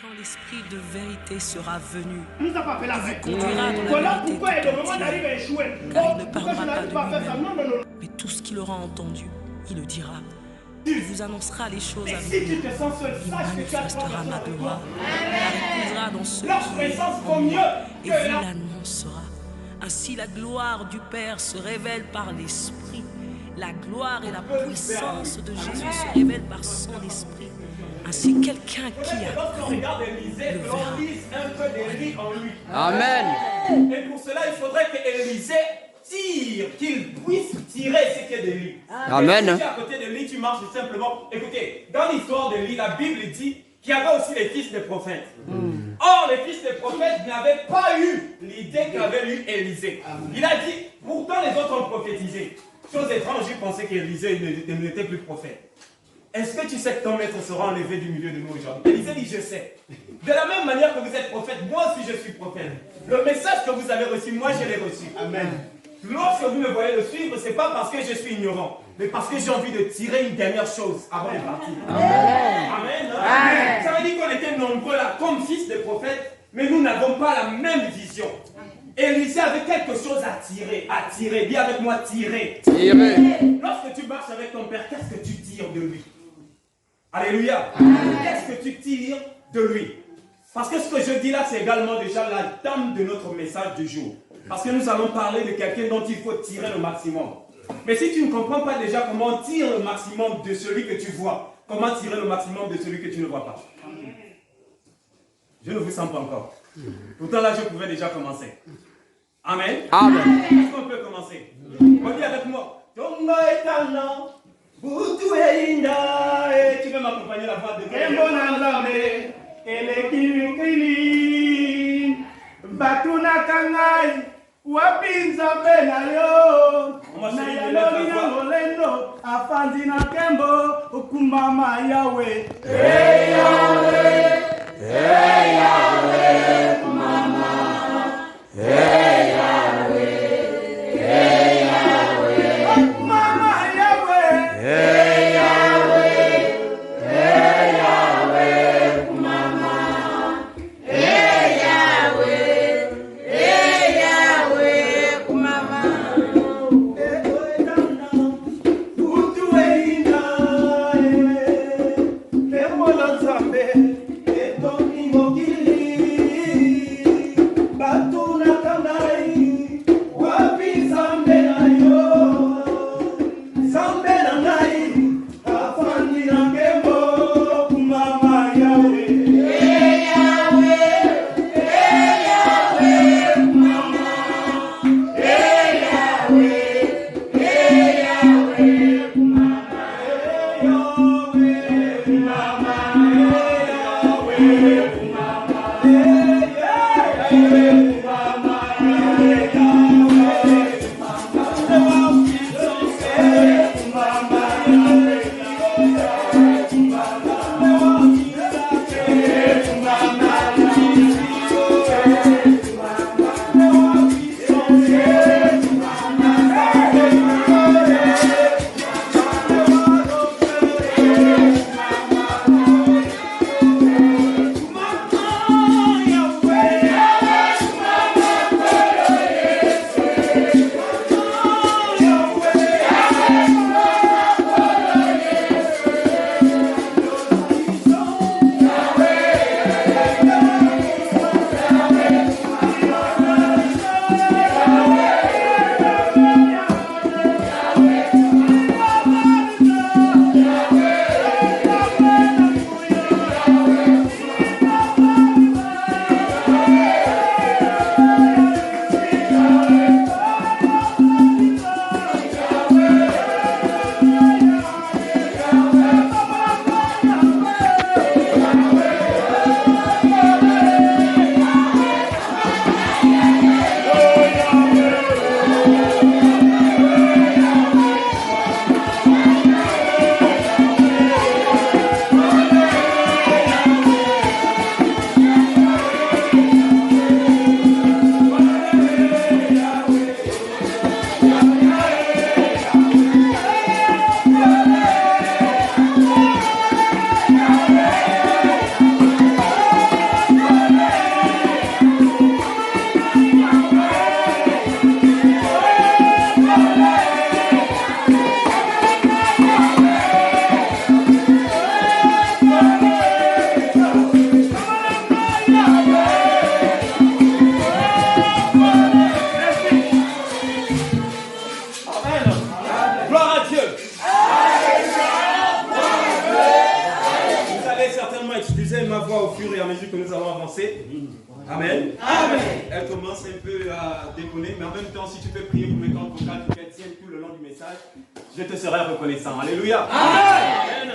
quand l'esprit de vérité sera venu, nous a pas fait la il vous fête. conduira dans Voilà la vérité pourquoi tout le moment entière, d'arriver à échouer. car il ne Pourquoi je parlera pas n'arrive de pas à faire ça? lui-même, Non, non, non. mais tout ce qu'il aura entendu, il le dira. Il vous annoncera les choses Et à si venir. tu te sens seul, Il sache que tu as trois manifestera personnes ma avec toi. gloire, car il posera dans ce Leur qui présence est vaut en mieux moi, et que vous la... l'annoncera. Ainsi la gloire du Père se révèle par l'Esprit. La gloire et la puissance de Jésus se révèlent par son Esprit. Ainsi quelqu'un qui a Lorsqu'on regarde Élisée, le l'on verra. lise un peu d'Élie en lui. Amen. Et pour cela, il faudrait qu'Élisée tire, qu'il puisse tirer ce qui est de lui. Amen. Et si tu es à côté de lui, tu marches simplement. Écoutez, dans l'histoire de lui, la Bible dit qu'il y avait aussi les fils des prophètes. Or, les fils des prophètes n'avaient pas eu l'idée qu'avait eu Élisée. Il a dit, pourtant les autres ont prophétisé. Chose étrange, j'ai pensé qu'Élisée n'était plus prophète. Est-ce que tu sais que ton maître sera enlevé du milieu de nous aujourd'hui? Élisée dit, je sais. De la même manière que vous êtes prophète, moi aussi je suis prophète. Le message que vous avez reçu, moi je l'ai reçu. Amen. Lorsque vous me voyez le suivre, ce n'est pas parce que je suis ignorant, mais parce que j'ai envie de tirer une dernière chose avant de partir. Amen. Amen. Amen. Ça veut dire qu'on était nombreux là, comme fils de prophètes, mais nous n'avons pas la même vision. Élisée avait quelque chose à tirer, dis avec moi, tirer. Lorsque tu marches avec ton père, qu'est-ce que tu tires de lui? Alléluia. Qu'est-ce que tu tires de lui? Parce que ce que je dis là, c'est également déjà la thème de notre message du jour. Parce que nous allons parler de quelqu'un dont il faut tirer le maximum. Mais si tu ne comprends pas déjà comment on tire le maximum de celui que tu vois, comment tirer le maximum de celui que tu ne vois pas? Je ne vous sens pas encore. Pourtant là, je pouvais déjà commencer. Amen. Amen. Est-ce qu'on peut commencer? On dit avec moi. Tonga etana, butu einda. Et tu veux m'accompagner la voix de Kembonanzambe, elekili, batuna kangai, wapinza benayo. Na yalori na molendo, afandi na kembo, ukumama Yahweh. Hey Yahweh, hey Yahweh, kumama. Hey Yahweh, hey Yahweh, Mama Yahweh, hey Yahweh, hey Yahweh, Mama, hey Yahweh, hey Yahweh, Mama, Utu eina, Kemola Nzambe, Etoki Mokili. Batuna kanai, wapi zambe na yo, zambe na ngai, afandi na kembo, kumama Yahweh. Hey Yahweh, hey Yahweh, kumama. Hey Yahweh, hey Yahweh, kumama. Hey Yahweh, kumama. Hey Yahweh, kumama. Hey Yahweh. disais ma voix au fur et à mesure que nous allons avancer. Amen. Amen. Elle commence un peu à déconner, mais en même temps, si tu peux prier pour mes cordes vocales pour qu'elles tiennent tout le long du message, je te serai reconnaissant. Alléluia. Amen.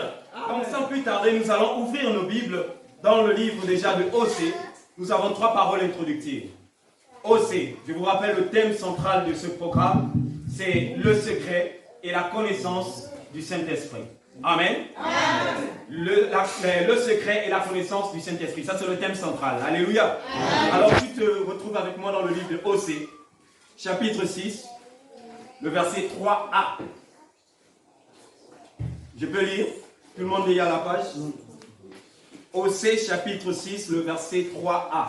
Donc sans plus tarder, nous allons ouvrir nos Bibles dans le livre déjà de Osée. Nous avons 3 paroles introductives. Osée, je vous rappelle le thème central de ce programme, c'est le secret et la connaissance du Saint-Esprit. Amen. Amen. Le secret et la connaissance du Saint-Esprit. Ça, c'est le thème central. Alléluia. Amen. Alors, tu te retrouves avec moi dans le livre de Osée, chapitre 6, le verset 3a. Je peux lire? Tout le monde est à la page? Osée, chapitre 6, le verset 3a.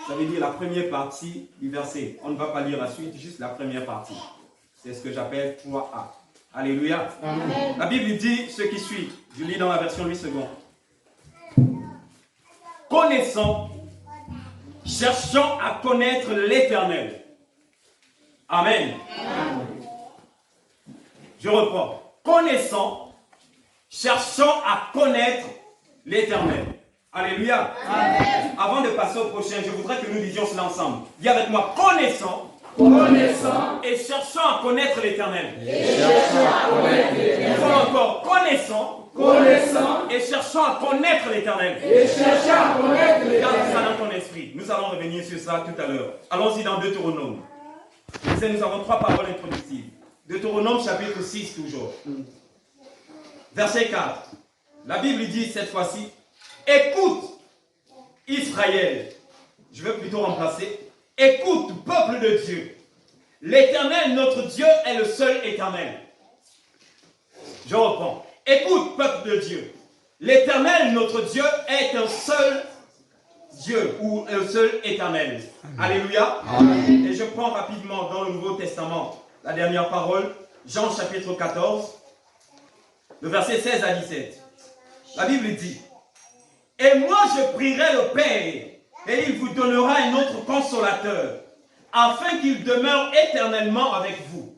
Ça veut dire la première partie du verset. On ne va pas lire la suite, juste la première partie. C'est ce que j'appelle 3a. Alléluia. Amen. La Bible dit ce qui suit. Je lis dans la version 8 secondes. Connaissons, cherchons à connaître l'Éternel. Amen. Amen. Je reprends. Connaissons, cherchons à connaître l'Éternel. Alléluia. Amen. Avant de passer au prochain, je voudrais que nous disions cela ensemble. Dis avec moi, connaissons. Connaissons et cherchons à connaître l'Éternel. Encore, connaissons et cherchons à connaître l'Éternel. Garde ça dans ton esprit. Nous allons revenir sur ça tout à l'heure. Allons-y dans Deutéronome. Nous avons 3 paroles introductives. Deutéronome chapitre 6 toujours. Verset 4. La Bible dit cette fois-ci, écoute Israël. Je veux plutôt remplacer. Écoute, peuple de Dieu, l'Éternel, notre Dieu, est le seul éternel. Je reprends. Écoute, peuple de Dieu, l'Éternel, notre Dieu, est un seul Dieu, ou un seul éternel. Amen. Alléluia. Amen. Et je prends rapidement dans le Nouveau Testament la dernière parole, Jean chapitre 14, le verset 16 à 17. La Bible dit, « Et moi je prierai le Père, et il vous donnera un autre consolateur, afin qu'il demeure éternellement avec vous.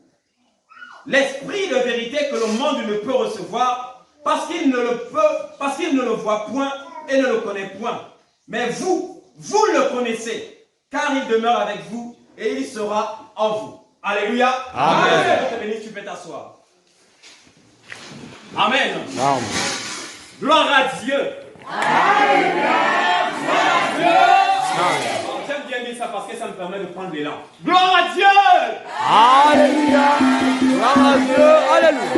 L'esprit de vérité que le monde ne peut recevoir, parce qu'il ne le voit point et ne le connaît point. Mais vous le connaissez, car il demeure avec vous et il sera en vous. » Alléluia. Amen. Tu peux t'asseoir. Amen. Amen. Gloire à Dieu. Alléluia. J'aime bien dire ça parce que ça me permet de prendre l'élan. Gloire à Dieu! Alléluia! Gloire à Dieu! Alléluia!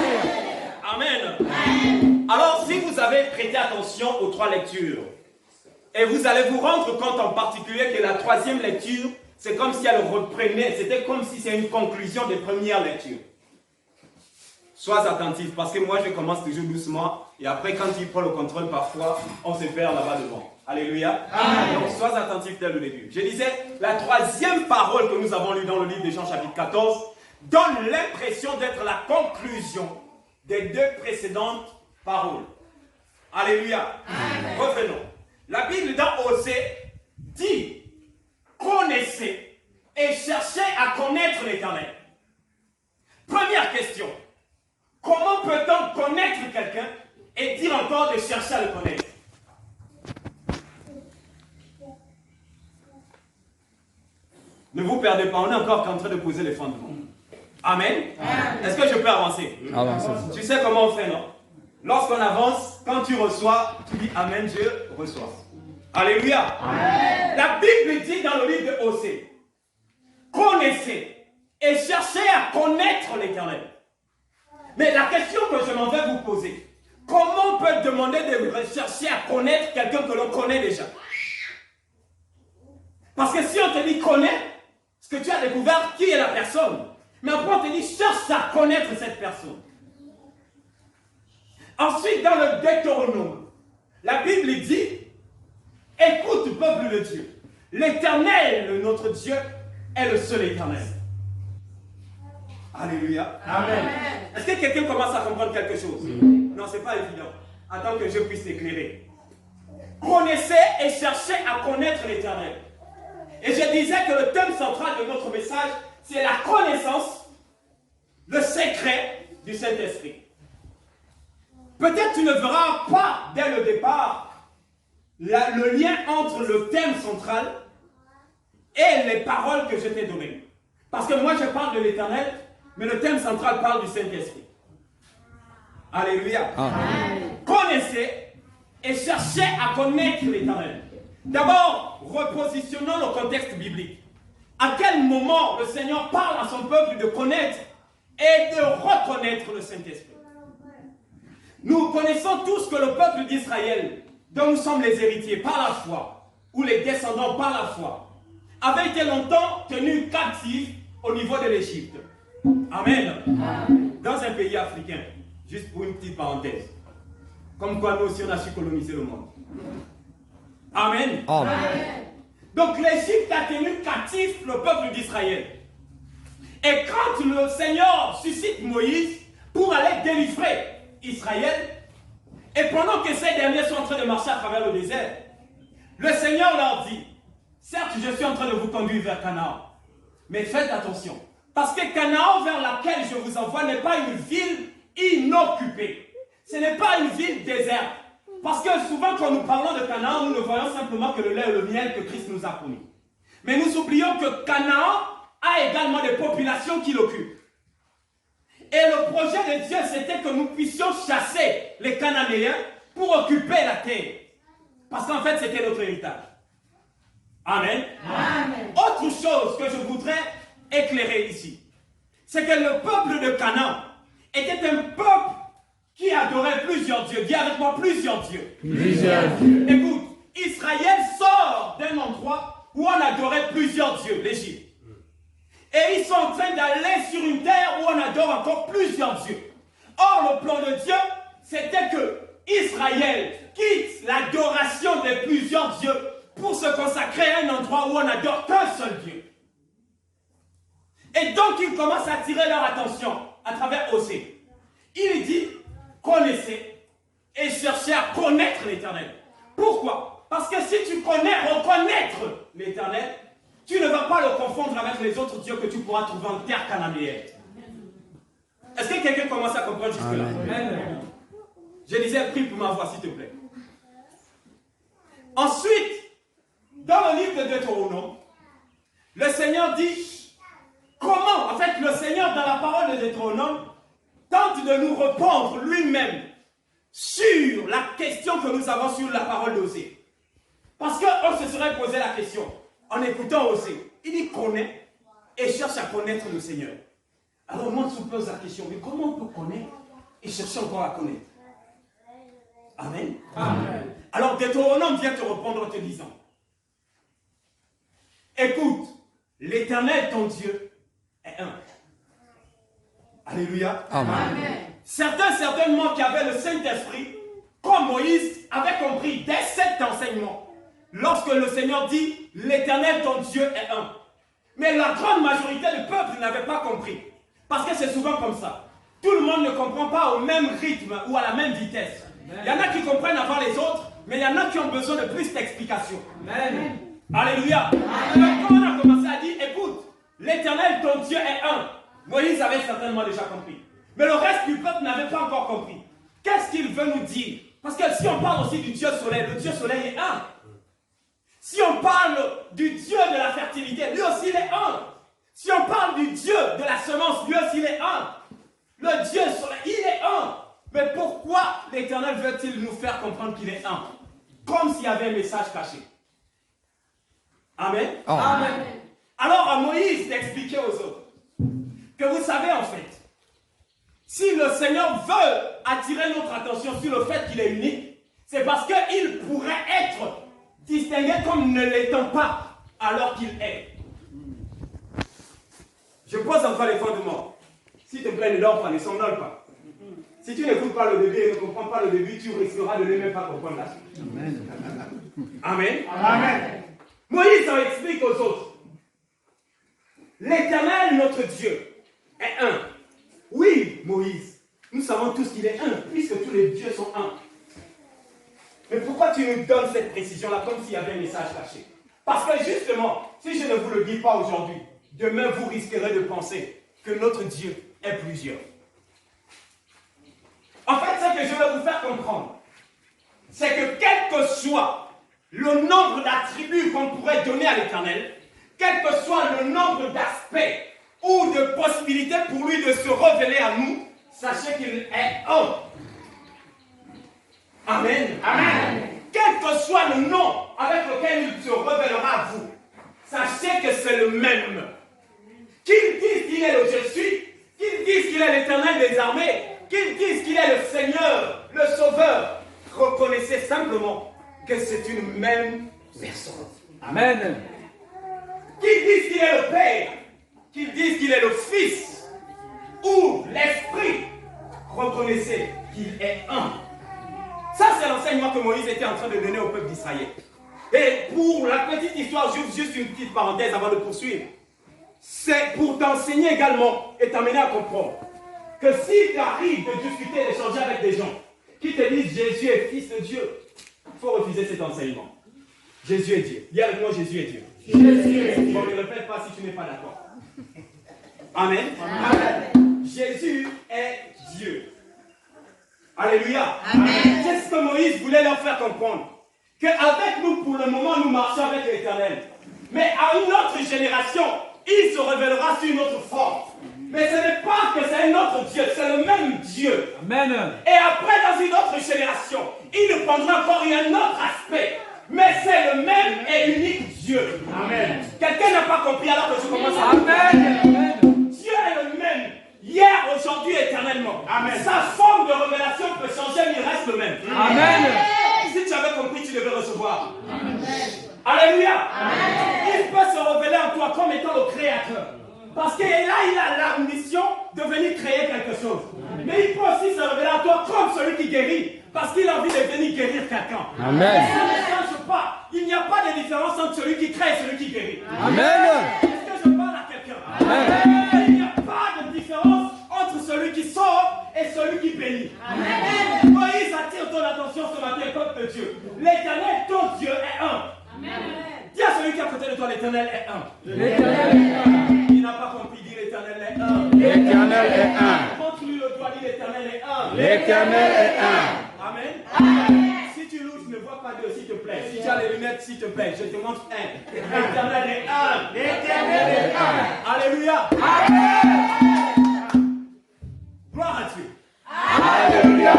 Amen. Alors, si vous avez prêté attention aux 3 lectures, et vous allez vous rendre compte en particulier que la 3e lecture, c'est comme si elle reprenait, c'était comme si c'est une conclusion des premières lectures. Sois attentif, parce que moi je commence toujours doucement, et après quand il prend le contrôle, parfois, on se perd là-bas devant. Alléluia. Amen. Donc sois attentif dès le début. Je disais, la 3e parole que nous avons lue dans le livre de Jean chapitre 14 donne l'impression d'être la conclusion des 2 précédentes paroles. Alléluia. Amen. Revenons. La Bible dans Osée dit, connaissez et cherchez à connaître l'Éternel. Première question. Comment peut-on connaître quelqu'un et dire encore de chercher à le connaître? Ne vous perdez pas, on est encore en train de poser les fondements. Amen. Est-ce que je peux avancer? Tu sais comment on fait, non? Lorsqu'on avance, quand tu reçois, tu dis Amen, je reçois. Alléluia. Amen. La Bible dit dans le livre de Osée, connaissez et cherchez à connaître l'Éternel. Mais la question que je m'en vais vous poser, comment on peut demander de chercher à connaître quelqu'un que l'on connaît déjà? Parce que si on te dit connaître, ce que tu as découvert, qui est la personne? Mais après on te dit cherche à connaître cette personne. Ensuite, dans le Deutéronome, la Bible dit, écoute, peuple de Dieu, l'Éternel, notre Dieu, est le seul éternel. Alléluia. Amen. Est-ce que quelqu'un commence à comprendre quelque chose? Non, ce n'est pas évident. Attends que je puisse t'éclairer. Connaissez et cherchez à connaître l'Éternel. Et je disais que le thème central de notre message, c'est la connaissance, le secret du Saint-Esprit. Peut-être tu ne verras pas dès le départ le lien entre le thème central et les paroles que je t'ai données. Parce que moi, je parle de l'Éternel, mais le thème central parle du Saint-Esprit. Alléluia. Amen. Connaissez et cherchez à connaître l'Éternel. D'abord, repositionnons le contexte biblique. À quel moment le Seigneur parle à son peuple de connaître et de reconnaître le Saint-Esprit? Nous connaissons tous que le peuple d'Israël, dont nous sommes les héritiers par la foi, ou les descendants par la foi, avait été longtemps tenu captif au niveau de l'Égypte. Amen. Dans un pays africain, juste pour une petite parenthèse. Comme quoi nous aussi on a su coloniser le monde. Amen. Amen. Donc l'Égypte a tenu captif le peuple d'Israël. Et quand le Seigneur suscite Moïse pour aller délivrer Israël, et pendant que ces derniers sont en train de marcher à travers le désert, le Seigneur leur dit, certes je suis en train de vous conduire vers Canaan, mais faites attention, parce que Canaan vers laquelle je vous envoie n'est pas une ville inoccupée, ce n'est pas une ville déserte, parce que souvent quand nous parlons de Canaan, nous ne voyons simplement que le lait et le miel que Christ nous a promis. Mais nous oublions que Canaan a également des populations qui l'occupent. Et le projet de Dieu, c'était que nous puissions chasser les Cananéens pour occuper la terre. Parce qu'en fait, c'était notre héritage. Amen. Amen. Autre chose que je voudrais éclairer ici, c'est que le peuple de Canaan était un peuple qui adorait plusieurs dieux. Dis avec moi, plusieurs dieux. Plusieurs dieux. Écoute, Israël sort d'un endroit où on adorait plusieurs dieux, l'Égypte. Et ils sont en train d'aller sur une terre où on adore encore plusieurs dieux. Or, le plan de Dieu, c'était que Israël quitte l'adoration de plusieurs dieux pour se consacrer à un endroit où on n'adore qu'un seul Dieu. Et donc, il commence à attirer leur attention à travers Osée. Il dit, connaissez et cherchez à connaître l'Éternel. Pourquoi? Parce que si tu connais, reconnaître l'Éternel, tu ne vas pas le confondre avec les autres dieux que tu pourras trouver en terre cananéenne. Est-ce que quelqu'un commence à comprendre jusque-là? Je disais, prie pour ma voix, s'il te plaît. Ensuite, dans le livre de Deutéronome, le Seigneur dit comment, en fait, le Seigneur, dans la parole de Deutéronome, tente de nous répondre lui-même sur la question que nous avons sur la parole d'Osée. Parce qu'on se serait posé la question, en écoutant Osée, il dit connaît et cherche à connaître le Seigneur. Alors moi, je me pose la question, mais comment on peut connaître et chercher encore à connaître? Amen. Amen. Alors Deutéronome vient te répondre en te disant, écoute, l'Éternel ton Dieu est un. Alléluia. Amen. Certainement qui avaient le Saint-Esprit, comme Moïse, avaient compris dès cet enseignement, lorsque le Seigneur dit, l'Éternel ton Dieu est un. Mais la grande majorité du peuple n'avait pas compris. Parce que c'est souvent comme ça. Tout le monde ne comprend pas au même rythme ou à la même vitesse. Il y en a qui comprennent avant les autres, mais il y en a qui ont besoin de plus d'explications. Alléluia. Donc quand on a commencé à dire, écoute, l'Éternel ton Dieu est un. Moïse avait certainement déjà compris. Mais le reste du peuple n'avait pas encore compris. Qu'est-ce qu'il veut nous dire? Parce que si on parle aussi du Dieu soleil, le Dieu soleil est un. Si on parle du Dieu de la fertilité, lui aussi il est un. Si on parle du Dieu de la semence, lui aussi il est un. Le Dieu soleil, il est un. Mais pourquoi l'Éternel veut-il nous faire comprendre qu'il est un? Comme s'il y avait un message caché. Amen. Oh. Amen. Alors à Moïse d'expliquer aux autres que vous savez en fait, si le Seigneur veut attirer notre attention sur le fait qu'il est unique, c'est parce qu'il pourrait être distingué comme ne l'étant pas alors qu'il est. Je pose encore les fondements. S'il te plaît, ne dors pas, ne somnole pas. Si tu n'écoutes pas le début et ne comprends pas le début, tu risqueras de ne même pas comprendre la suite. Amen. Amen. Amen. Moïse en explique aux autres. L'Éternel, notre Dieu, est un. Oui, Moïse, nous savons tous qu'il est un, puisque tous les dieux sont un. Mais pourquoi tu nous donnes cette précision-là comme s'il y avait un message caché? Parce que justement, si je ne vous le dis pas aujourd'hui, demain vous risquerez de penser que notre Dieu est plusieurs. En fait, ce que je veux vous faire comprendre, c'est que quelle que soit le nombre d'attributs qu'on pourrait donner à l'Éternel, quel que soit le nombre d'aspects ou de possibilités pour lui de se révéler à nous, sachez qu'il est un. Amen. Amen. Quel que soit le nom avec lequel il se révélera à vous, sachez que c'est le même. Qu'il dise qu'il est le Je suis, qu'il dise qu'il est l'Éternel des armées, qu'il dise qu'il est le Seigneur, le Sauveur, reconnaissez simplement que c'est une même personne. Amen. Qu'il dise qu'il est le Père, qu'il dise qu'il est le Fils ou l'Esprit, reconnaissez qu'il est un. Ça, c'est l'enseignement que Moïse était en train de donner au peuple d'Israël. Et pour la petite histoire, j'ouvre juste une petite parenthèse avant de poursuivre. C'est pour t'enseigner également et t'amener à comprendre que si tu arrives de discuter, d'échanger avec des gens qui te disent Jésus est fils de Dieu, il faut refuser cet enseignement. Jésus est Dieu. Dis avec moi, Jésus est Dieu. Jésus est Dieu. Bon, ne répète pas si tu n'es pas d'accord. Amen. Amen. Jésus est Dieu. Alléluia. Amen. C'est ce que Moïse voulait leur faire comprendre. Qu'avec nous, pour le moment, nous marchons avec l'Éternel. Mais à une autre génération, il se révélera sous une autre forme. Mais ce n'est pas que c'est un autre Dieu, c'est le même Dieu. Amen. Et après, dans une autre génération, il nous prendra encore un autre aspect. Mais c'est le même et unique Dieu. Amen. Quelqu'un n'a pas compris alors que je commence à... Amen. Dieu est le même. Hier, aujourd'hui, éternellement. Amen. Sa forme de révélation peut changer, mais il reste le même. Amen. Si tu avais compris, tu devais recevoir. Amen. Alléluia. Amen. Il peut se révéler en toi comme étant le créateur. Parce que là, il a la mission de venir créer quelque chose. Amen. Mais il peut aussi se révéler en toi comme celui qui guérit. Parce qu'il a envie de venir guérir quelqu'un. Amen. Ça ne change pas. Il n'y a pas de différence entre celui qui crée et celui qui guérit. Amen. Est-ce que je parle à quelqu'un? Amen. Il n'y a pas de différence entre celui qui sort et celui qui bénit. Amen. Moïse attire ton attention ce matin, peuple de Dieu. L'Éternel, ton Dieu, est un. Amen. Dis à celui qui est à côté de toi, l'Éternel est un. L'Éternel est un. Il n'a pas compris, dit l'Éternel est un. L'Éternel est un. Montre-lui le doigt, dit l'Éternel est un. L'Éternel est un. Amen. Amen. Si tu louches, ne vois pas deux, s'il te plaît. Si tu as les lunettes, s'il te plaît, je te montre un. L'Éternel est un. L'Éternel est un. Alléluia. Amen. Gloire à Dieu. Alléluia.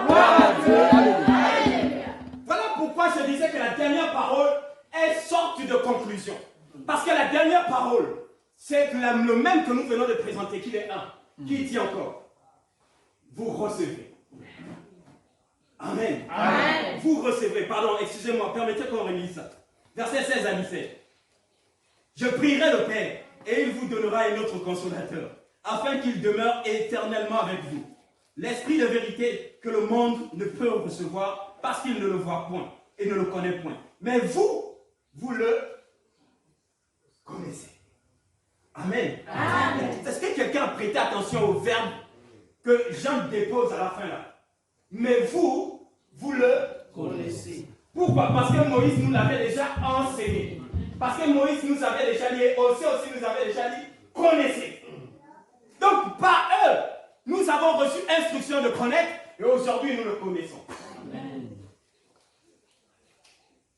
Gloire à Dieu. Alléluia. Voilà pourquoi je disais que la dernière parole est sorte de conclusion. Parce que la dernière parole, c'est le même que nous venons de présenter, qu'il est un. Qui dit encore? Vous recevez. Amen. Amen. Vous recevez. Pardon, excusez-moi, permettez qu'on relise ça. Verset 16 à 17. Je prierai le Père, et il vous donnera un autre consolateur, afin qu'il demeure éternellement avec vous. L'esprit de vérité que le monde ne peut recevoir, parce qu'il ne le voit point et ne le connaît point. Mais vous, vous le connaissez. Amen. Amen. Est-ce que quelqu'un a prêté attention au verbe que Jean dépose à la fin là? Mais vous, vous le connaissez. Pourquoi? Parce que Moïse nous l'avait déjà enseigné. Parce que Moïse nous avait déjà dit, aussi nous avait déjà dit, connaissez. Donc par eux, nous avons reçu instruction de connaître et aujourd'hui nous le connaissons. Amen.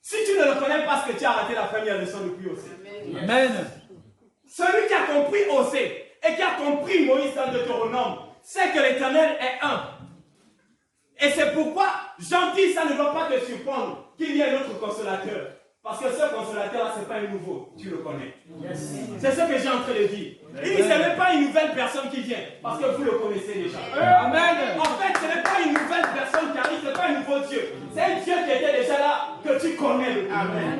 Si tu ne le connais pas, parce que tu as raté la première leçon depuis aussi. Amen. Celui qui a compris Osée et qui a compris Moïse dans Deutéronome, c'est que l'Éternel est un. Et c'est pourquoi Jean dit, ça ne doit pas te surprendre qu'il y ait un autre consolateur. Parce que ce consolateur-là, ce n'est pas un nouveau, tu le connais. Yes. C'est ce que j'ai en train de dire. Il dit, ce n'est pas une nouvelle personne qui vient, parce que vous le connaissez déjà. Amen. En fait, ce n'est pas une nouvelle personne qui arrive, ce n'est pas un nouveau Dieu. C'est un Dieu qui était déjà là, que tu connais. Amen.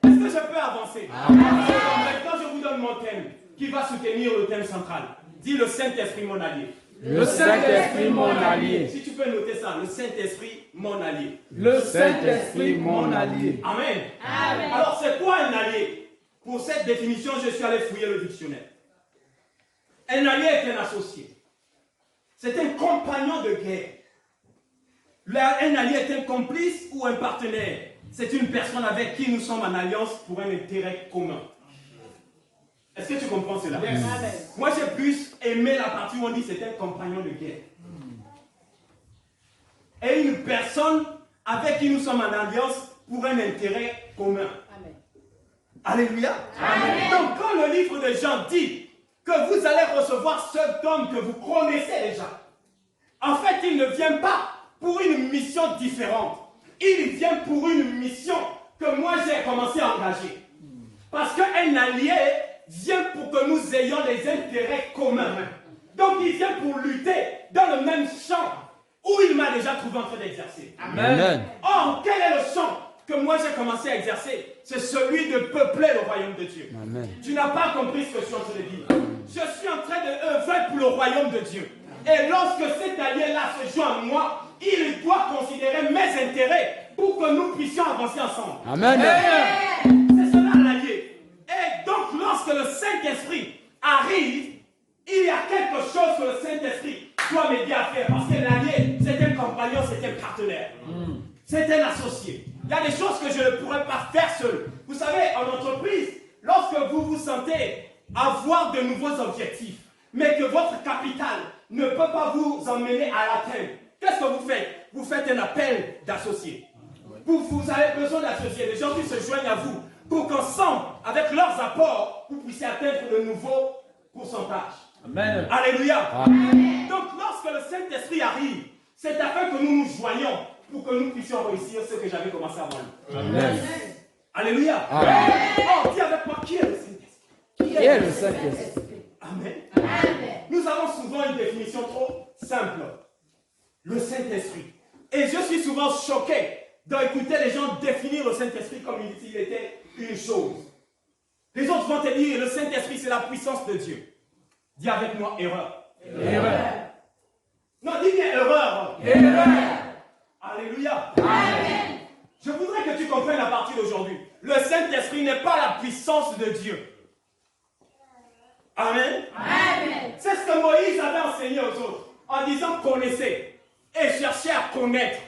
Est-ce que je peux avancer? Amen. Maintenant, je vous donne mon thème, qui va soutenir le thème central. Dis le Saint-Esprit, mon allié. Le Saint-Esprit, mon allié. Si tu peux noter ça, le Saint-Esprit, mon allié. Le Saint-Esprit, mon allié. Amen. Amen. Alors, c'est quoi un allié? Pour cette définition, je suis allé fouiller le dictionnaire. Un allié est un associé. C'est un compagnon de guerre. Un allié est un complice ou un partenaire. C'est une personne avec qui nous sommes en alliance pour un intérêt commun. Est-ce que tu comprends cela? Yes. Moi, j'ai plus aimé la partie où on dit c'est un compagnon de guerre. Et une personne avec qui nous sommes en alliance pour un intérêt commun. Alléluia. Amen. Donc quand le livre de Jean dit que vous allez recevoir cet homme que vous connaissez déjà, en fait il ne vient pas pour une mission différente. Il vient pour une mission que moi j'ai commencé à engager. Parce qu'un allié vient pour que nous ayons des intérêts communs. Donc il vient pour lutter dans le même champ où il m'a déjà trouvé en train d'exercer. Amen. Or, quel est le champ que moi j'ai commencé à exercer? C'est celui de peupler le royaume de Dieu. Amen. Tu n'as pas compris ce que je suis en train de dire. Je suis en train de œuvrer pour le royaume de Dieu. Et lorsque cet allié-là se joint à moi, il doit considérer mes intérêts pour que nous puissions avancer ensemble. Amen. C'est cela l'allié. Et donc, lorsque le Saint-Esprit arrive, il y a quelque chose que le Saint-Esprit doit m'aider à faire. Parce que l'allié, c'est un compagnon, c'est un partenaire. C'est un associé. Il y a des choses que je ne pourrais pas faire seul. Vous savez, en entreprise, lorsque vous vous sentez avoir de nouveaux objectifs, mais que votre capital ne peut pas vous emmener à l'atteindre, qu'est-ce que vous faites? Vous faites un appel d'associés. Vous avez besoin d'associés, des gens qui se joignent à vous, pour qu'ensemble, avec leurs apports, vous puissiez atteindre de nouveaux pourcentages. Amen. Alléluia. Amen. Donc, lorsque le Saint-Esprit arrive, c'est afin que nous nous joignons pour que nous puissions réussir ce que j'avais commencé avant nous. Amen. Alléluia. Amen. Oh, dis avec moi, qui est le Saint-Esprit? Qui est le Saint-Esprit? Amen. Amen. Nous avons souvent une définition trop simple. Le Saint-Esprit. Et je suis souvent choqué d'écouter les gens définir le Saint-Esprit comme s'il était une chose. Les autres vont te dire, le Saint-Esprit, c'est la puissance de Dieu. Dis avec moi, erreur. Erreur. Non, dis bien erreur. Erreur. Alléluia. Amen. Je voudrais que tu comprennes à partir d'aujourd'hui. Le Saint-Esprit n'est pas la puissance de Dieu. Amen. Amen. C'est ce que Moïse avait enseigné aux autres en disant connaissez et cherchez à connaître.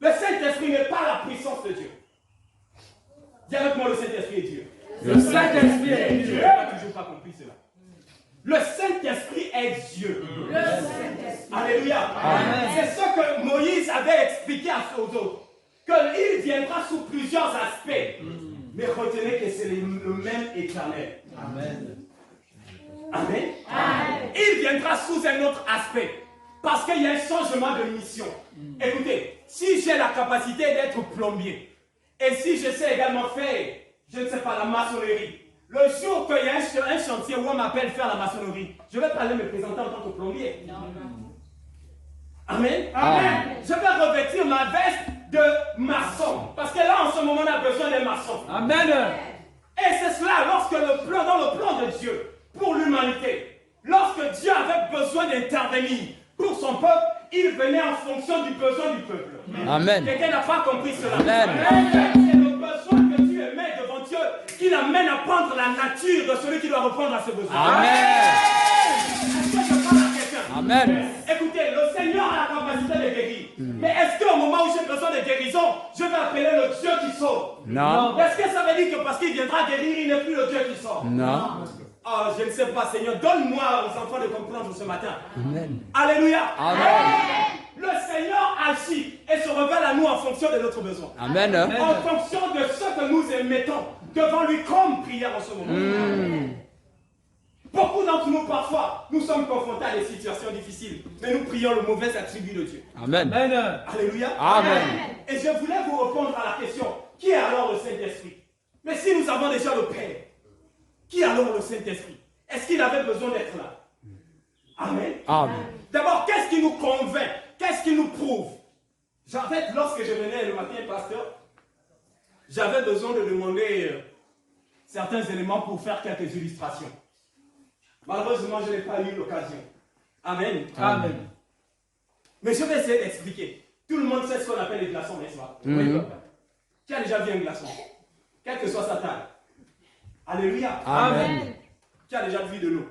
Le Saint-Esprit n'est pas la puissance de Dieu. Dis avec moi, le Saint-Esprit est Dieu. Le Saint-Esprit est Dieu. Je n'ai toujours pas compris cela. Le Saint-Esprit est Dieu. Le Saint-Esprit. Alléluia. Amen. C'est ce que Moïse avait expliqué aux autres. Qu'il viendra sous plusieurs aspects. Mais retenez que c'est le même éternel. Amen. Amen. Amen. Il viendra sous un autre aspect. Parce qu'il y a un changement de mission. Écoutez, si j'ai la capacité d'être plombier, et si je sais également faire, je ne sais pas, la maçonnerie, le jour qu'il y a un chantier où on m'appelle faire la maçonnerie, je vais pas aller me présenter en tant que plombier. Non. Amen. Amen. Je vais revêtir ma veste de maçon. Parce que là, en ce moment, on a besoin d'un maçon. Amen. Et c'est cela, lorsque dans le plan de Dieu, pour l'humanité, lorsque Dieu avait besoin d'intervenir pour son peuple, il venait en fonction du besoin du peuple. Amen. Quelqu'un n'a pas compris cela. Amen. C'est le besoin que Dieu met devant Dieu qui l'amène à prendre la nature de celui qui doit répondre à ses besoins. Amen. Est-ce que je parle à quelqu'un? Amen. Écoutez, le Seigneur a la capacité de guérir. Mais est-ce qu'au moment où j'ai besoin de guérison, je vais appeler le Dieu qui sauve? Non. Est-ce que ça veut dire que parce qu'il viendra guérir, il n'est plus le Dieu qui sauve? Non. Oh, je ne sais pas, Seigneur. Donne-moi aux enfants de comprendre ce matin. Amen. Alléluia. Amen. Le Seigneur agit et se révèle à nous en fonction de notre besoin. Amen. En fonction de ce que nous émettons devant lui comme prière en ce moment. Beaucoup d'entre nous, parfois, nous sommes confrontés à des situations difficiles, mais nous prions le mauvais attribut de Dieu. Amen. Alléluia. Amen. Et je voulais vous répondre à la question, qui est alors le Saint-Esprit? Mais si nous avons déjà le Père, qui est alors le Saint-Esprit? Est-ce qu'il avait besoin d'être là? Amen. Amen. D'abord, qu'est-ce qui nous convainc? Qu'est-ce qui nous prouve? En fait, lorsque je venais le matin, pasteur, j'avais besoin de demander certains éléments pour faire quelques illustrations. Malheureusement, je n'ai pas eu l'occasion. Amen. Amen. Mais je vais essayer d'expliquer. Tout le monde sait ce qu'on appelle les glaçons, n'est-ce pas? Oui. Qui a déjà vu un glaçon? Quelle que soit sa taille. Alléluia. Amen. Qui a déjà vu de l'eau?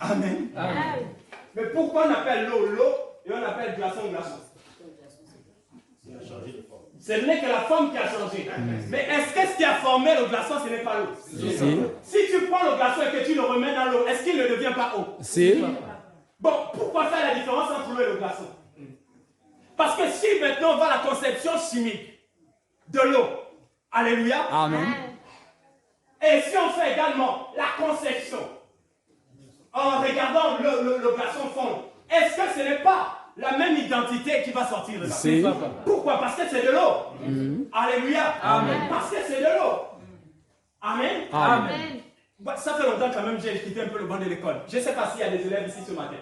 Amen. Amen. Mais pourquoi on appelle l'eau l'eau et on appelle glaçon glaçon? Ce n'est que la forme qui a changé. Mais est-ce que ce qui a formé le glaçon, ce n'est pas l'eau? Si tu prends le glaçon et que tu le remets dans l'eau, est-ce qu'il ne devient pas eau? Si. Bon, pourquoi faire la différence entre l'eau et le glaçon? Parce que si maintenant on voit la conception chimique de l'eau, alléluia, Amen. et si on fait également la conception en regardant le glaçon fondre, est-ce que ce n'est pas la même identité qui va sortir de là? Si. Pourquoi? Parce que c'est de l'eau. Alléluia. Amen. Parce que c'est de l'eau. Amen. Amen. Bah, ça fait longtemps quand même j'ai quitté un peu le banc de l'école. Je ne sais pas s'il y a des élèves ici ce matin.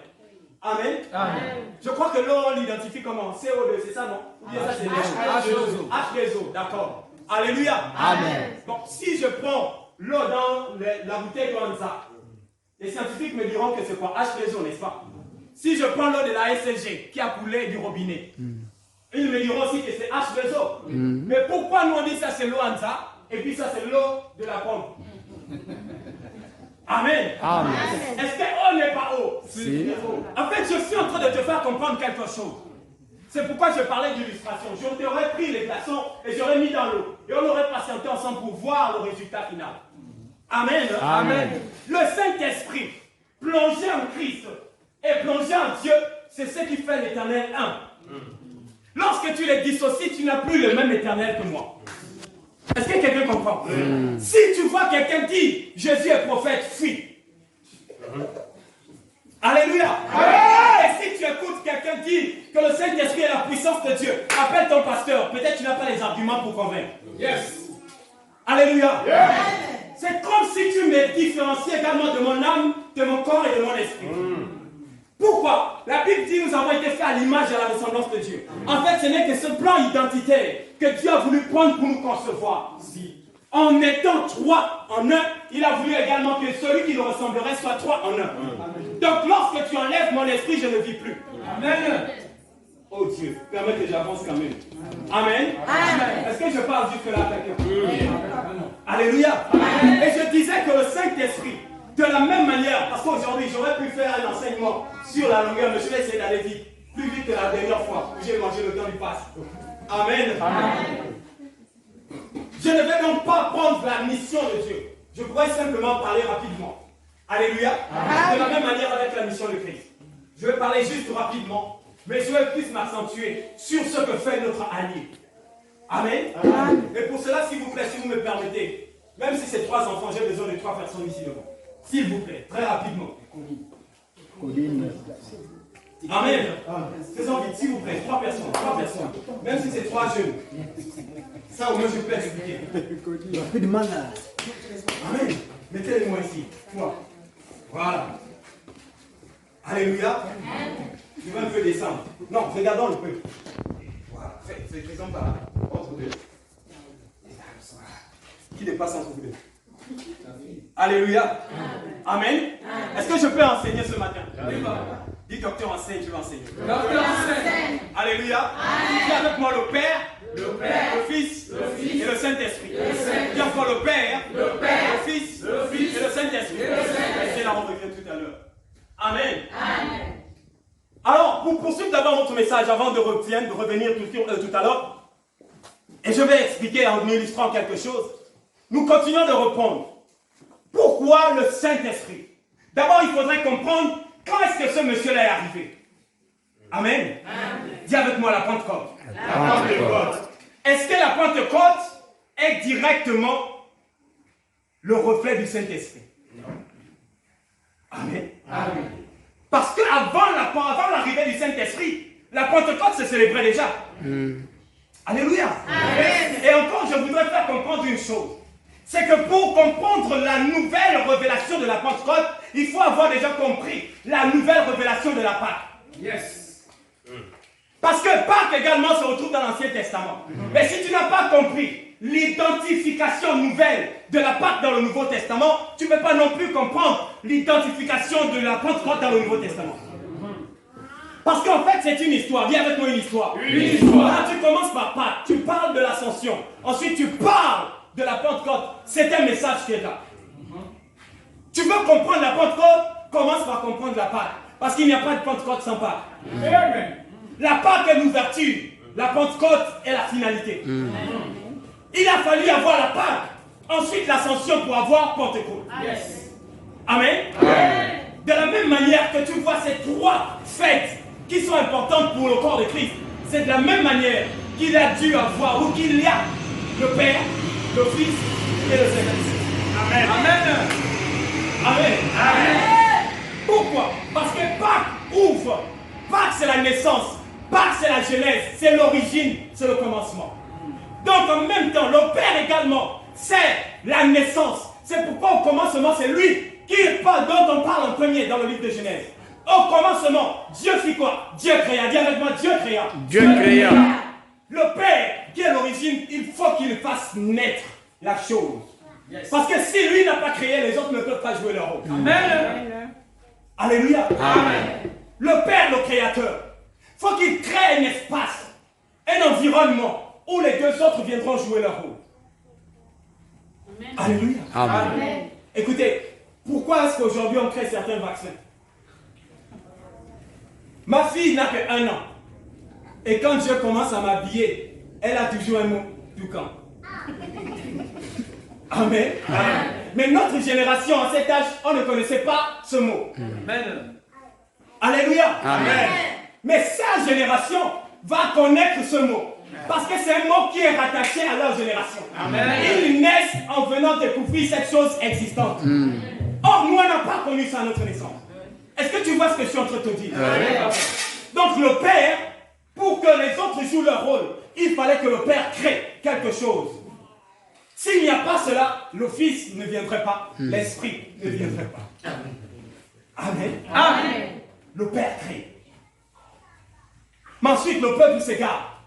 Amen. Amen. Je crois que l'eau, on l'identifie comment? CO2, c'est ça, non? Ou bien ça, c'est H2O. H2O, d'accord. Alléluia. Amen. Donc, si je prends l'eau dans la bouteille de Hansa, les scientifiques me diront que c'est quoi? H2O, n'est-ce pas? Si je prends l'eau de la SCG qui a coulé du robinet, ils me diront aussi que c'est H2O. Mais pourquoi nous on dit ça c'est l'eau Hansa et puis ça c'est l'eau de la pompe? Amen. Amen. Est-ce que eau n'est pas eau? Si. En fait, je suis en train de te faire comprendre quelque chose. C'est pourquoi je parlais d'illustration. Je t'aurais pris les glaçons et j'aurais mis dans l'eau. Et on aurait patienté ensemble pour voir le résultat final. Amen. Amen. Le Saint-Esprit, plongé en Christ et plongé en Dieu, c'est ce qui fait l'éternel un. Lorsque tu les dissocies, tu n'as plus le même éternel que moi. Est-ce que quelqu'un comprend? Si tu vois quelqu'un dire Jésus est prophète, fuis. Alléluia. Et si tu écoutes quelqu'un dire que le Saint-Esprit est la puissance de Dieu, appelle ton pasteur. Peut-être tu n'as pas les arguments pour convaincre. Yes. Alléluia. C'est comme si tu me différenciais également de mon âme, de mon corps et de mon esprit. Pourquoi? La Bible dit nous avons été faits à l'image et à la ressemblance de Dieu. En fait, ce n'est que ce plan identitaire que Dieu a voulu prendre pour nous concevoir. En étant trois en un, il a voulu également que celui qui le ressemblerait soit trois en un. Donc lorsque tu enlèves mon esprit, je ne vis plus. Amen. Oh Dieu, permets que j'avance quand même. Amen. Est-ce que je parle jusque là, quelqu'un? Alléluia. Et je disais que le Saint-Esprit, de la même manière, parce qu'aujourd'hui j'aurais pu faire un enseignement sur la longueur, mais je vais essayer d'aller vite, plus vite que la dernière fois où j'ai mangé le temps du passe. Amen. Je ne vais donc pas prendre la mission de Dieu. Je pourrais simplement parler rapidement. Alléluia. De la même manière avec la mission de Christ. Je vais parler juste rapidement, mais je vais plus m'accentuer sur ce que fait notre allié. Amen. Et pour cela, s'il vous plaît, si vous me permettez, même si c'est trois enfants, j'ai besoin de trois personnes ici devant. S'il vous plaît, très rapidement. Amen. Faisons vite, s'il vous plaît, trois personnes. Même si c'est trois jeunes. Ça au moins je peux expliquer. Amen. Mettez-les-moi ici. Toi. Voilà. Alléluia. Je vais un peu descendre. Non, regardons le peu. Voilà. Faisons par là. Entre deux. Qui dépasse entre vous deux? Alléluia. Amen. Est-ce que je peux enseigner ce matin? Dis docteur enseigne, je vais enseigner. Docteur enseigne. Alléluia. Dis avec moi le Père, le Fils et le Saint-Esprit. Dis encore le Père, le Fils et le Saint-Esprit. C'est là on revient tout à l'heure. Amen. Alors, pour poursuivre d'abord votre message, avant de revenir tout à l'heure, et je vais expliquer en illustrant quelque chose, nous continuons de répondre. Pourquoi le Saint-Esprit? D'abord, il faudrait comprendre quand est-ce que ce monsieur-là est arrivé. Amen. Dis avec moi la Pentecôte. La Pentecôte. Est-ce que la Pentecôte est directement le reflet du Saint-Esprit? Amen. Parce qu'avant l'arrivée du Saint-Esprit, la Pentecôte se célébrait déjà. Alléluia. Amen. Et encore, je voudrais faire comprendre une chose. C'est que pour comprendre la nouvelle révélation de la Pentecôte, il faut avoir déjà compris la nouvelle révélation de la Pâque. Yes. Parce que Pâque également se retrouve dans l'Ancien Testament. Mais si tu n'as pas compris l'identification nouvelle de la Pâque dans le Nouveau Testament, tu ne peux pas non plus comprendre l'identification de la Pentecôte dans le Nouveau Testament. Parce qu'en fait, c'est une histoire. Viens avec moi une histoire. Une histoire. Là, tu commences par Pâques, tu parles de l'Ascension. Ensuite, tu parles de la Pentecôte. C'est un message qui est là. Tu veux comprendre la Pentecôte, commence par comprendre la Pâque. Parce qu'il n'y a pas de Pentecôte sans Pâque. Amen. La Pâque est l'ouverture. La Pentecôte est la finalité. Il a fallu avoir la Pâque. Ensuite, l'Ascension pour avoir Pentecôte. Yes. Amen. De la même manière que tu vois ces trois fêtes qui sont importantes pour le corps de Christ, c'est de la même manière qu'il a dû avoir, ou qu'il y a le Père, le Fils et le Saint-Esprit. Amen. Amen. Amen. Amen. Pourquoi? Parce que Pâques ouvre. Pâques, c'est la naissance. Pâques, c'est la genèse. C'est l'origine, c'est le commencement. Donc, en même temps, le Père également, c'est la naissance. C'est pourquoi au commencement, c'est lui dont on parle en premier dans le livre de Genèse. Au commencement, Dieu fit quoi? Dieu créa. Dis avec moi, Dieu créa. Dieu créa. Le Père, qui est l'origine, il faut qu'il fasse naître la chose. Yes. Parce que si lui n'a pas créé, les autres ne peuvent pas jouer leur rôle. Amen. Alléluia. Amen. Le Père, le Créateur, il faut qu'il crée un espace, un environnement où les deux autres viendront jouer leur rôle. Amen. Alléluia. Amen. Amen. Écoutez, pourquoi est-ce qu'aujourd'hui on crée certains vaccins? Ma fille n'a que 1 an. Et quand Dieu commence à m'habiller, elle a toujours un mot, Toucan. Amen. Amen. Mais notre génération, à cet âge, on ne connaissait pas ce mot. Amen. Alléluia. Amen. Mais sa génération va connaître ce mot. Parce que c'est un mot qui est rattaché à leur génération. Amen. Ils naissent en venant découvrir cette chose existante. Or, nous, on n'a pas connu ça à notre naissance. Est-ce que tu vois ce que je suis en train de te dire? Donc, le Père, pour que les autres jouent leur rôle, il fallait que le Père crée quelque chose. S'il n'y a pas cela, le Fils ne viendrait pas, l'Esprit ne viendrait pas. Amen. Amen. Le Père crée. Mais ensuite, le peuple s'égare.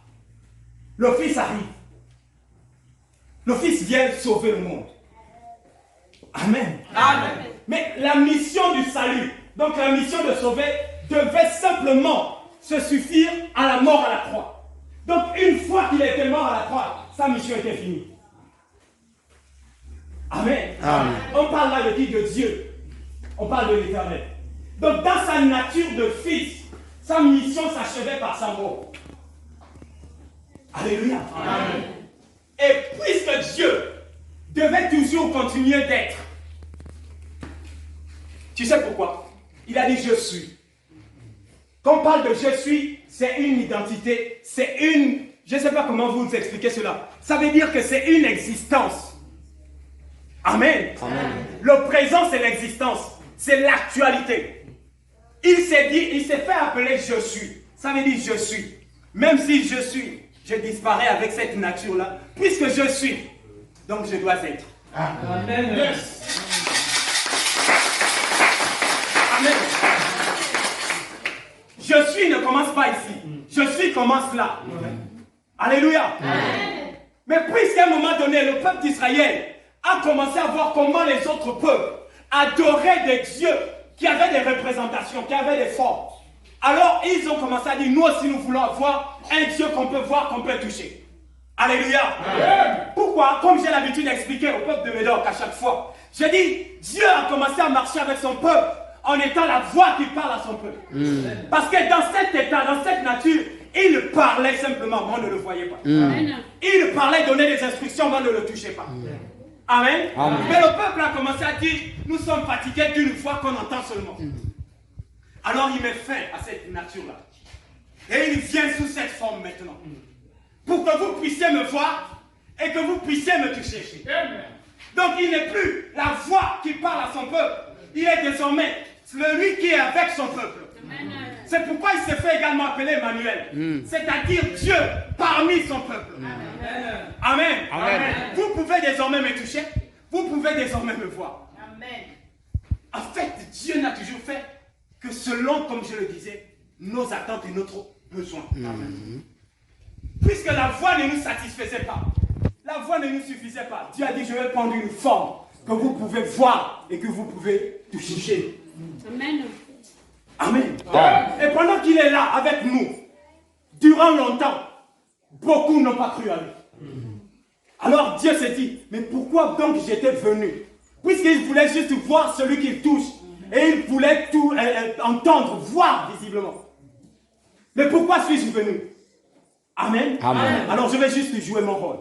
Le Fils arrive. Le Fils vient sauver le monde. Amen. Amen. Mais la mission du salut, donc la mission de sauver, devait simplement se suffire à la mort à la croix. Donc une fois qu'il était mort à la croix, sa mission était finie. Amen. Amen. On parle là de qui? De Dieu. On parle de l'Éternel. Donc dans sa nature de fils, sa mission s'achevait par sa mort. Alléluia. Amen. Et puisque Dieu devait toujours continuer d'être, tu sais pourquoi? Il a dit je suis. Quand on parle de je suis, c'est une identité, c'est une... Je ne sais pas comment vous expliquer cela. Ça veut dire que c'est une existence. Amen. Amen. Le présent, c'est l'existence. C'est l'actualité. Il s'est dit, il s'est fait appeler je suis. Ça veut dire je suis. Même si je suis, je disparais avec cette nature-là. Puisque je suis, donc je dois être. Amen. Yes. Amen. Je suis ne commence pas ici. Je suis commence là. Alléluia. Amen. Mais puisqu'à un moment donné, le peuple d'Israël a commencé à voir comment les autres peuples adoraient des dieux qui avaient des représentations, qui avaient des formes. Alors ils ont commencé à dire, nous aussi nous voulons avoir un Dieu qu'on peut voir, qu'on peut toucher. Alléluia. Amen. Pourquoi? Comme j'ai l'habitude d'expliquer au peuple de Médoc à chaque fois, j'ai dit, Dieu a commencé à marcher avec son peuple en étant la voix qui parle à son peuple. Parce que dans cet état, dans cette nature, il parlait simplement, mais on ne le voyait pas. Il parlait, donnait des instructions, mais on ne le touchait pas. Amen. Amen. Mais le peuple a commencé à dire, nous sommes fatigués d'une voix qu'on entend seulement. Alors il met fin à cette nature-là. Et il vient sous cette forme maintenant. Pour que vous puissiez me voir et que vous puissiez me toucher. Donc il n'est plus la voix qui parle à son peuple. Il est désormais celui qui est avec son peuple. C'est pourquoi il s'est fait également appeler Emmanuel. C'est-à-dire Dieu parmi son peuple. Amen. Amen. Amen. Vous pouvez désormais me toucher. Vous pouvez désormais me voir. Amen. En fait, Dieu n'a toujours fait que selon, comme je le disais, nos attentes et notre besoin. Puisque la voix ne nous satisfaisait pas. La voix ne nous suffisait pas. Dieu a dit, je vais prendre une forme que vous pouvez voir et que vous pouvez toucher. Amen. Amen. Amen. Et pendant qu'il est là avec nous, durant longtemps, beaucoup n'ont pas cru à lui. Alors Dieu s'est dit, mais pourquoi donc j'étais venu? Puisqu'il voulait juste voir celui qu'il touche. Et il voulait tout entendre, voir visiblement. Mais pourquoi suis-je venu? Amen. Amen. Alors je vais juste jouer mon rôle.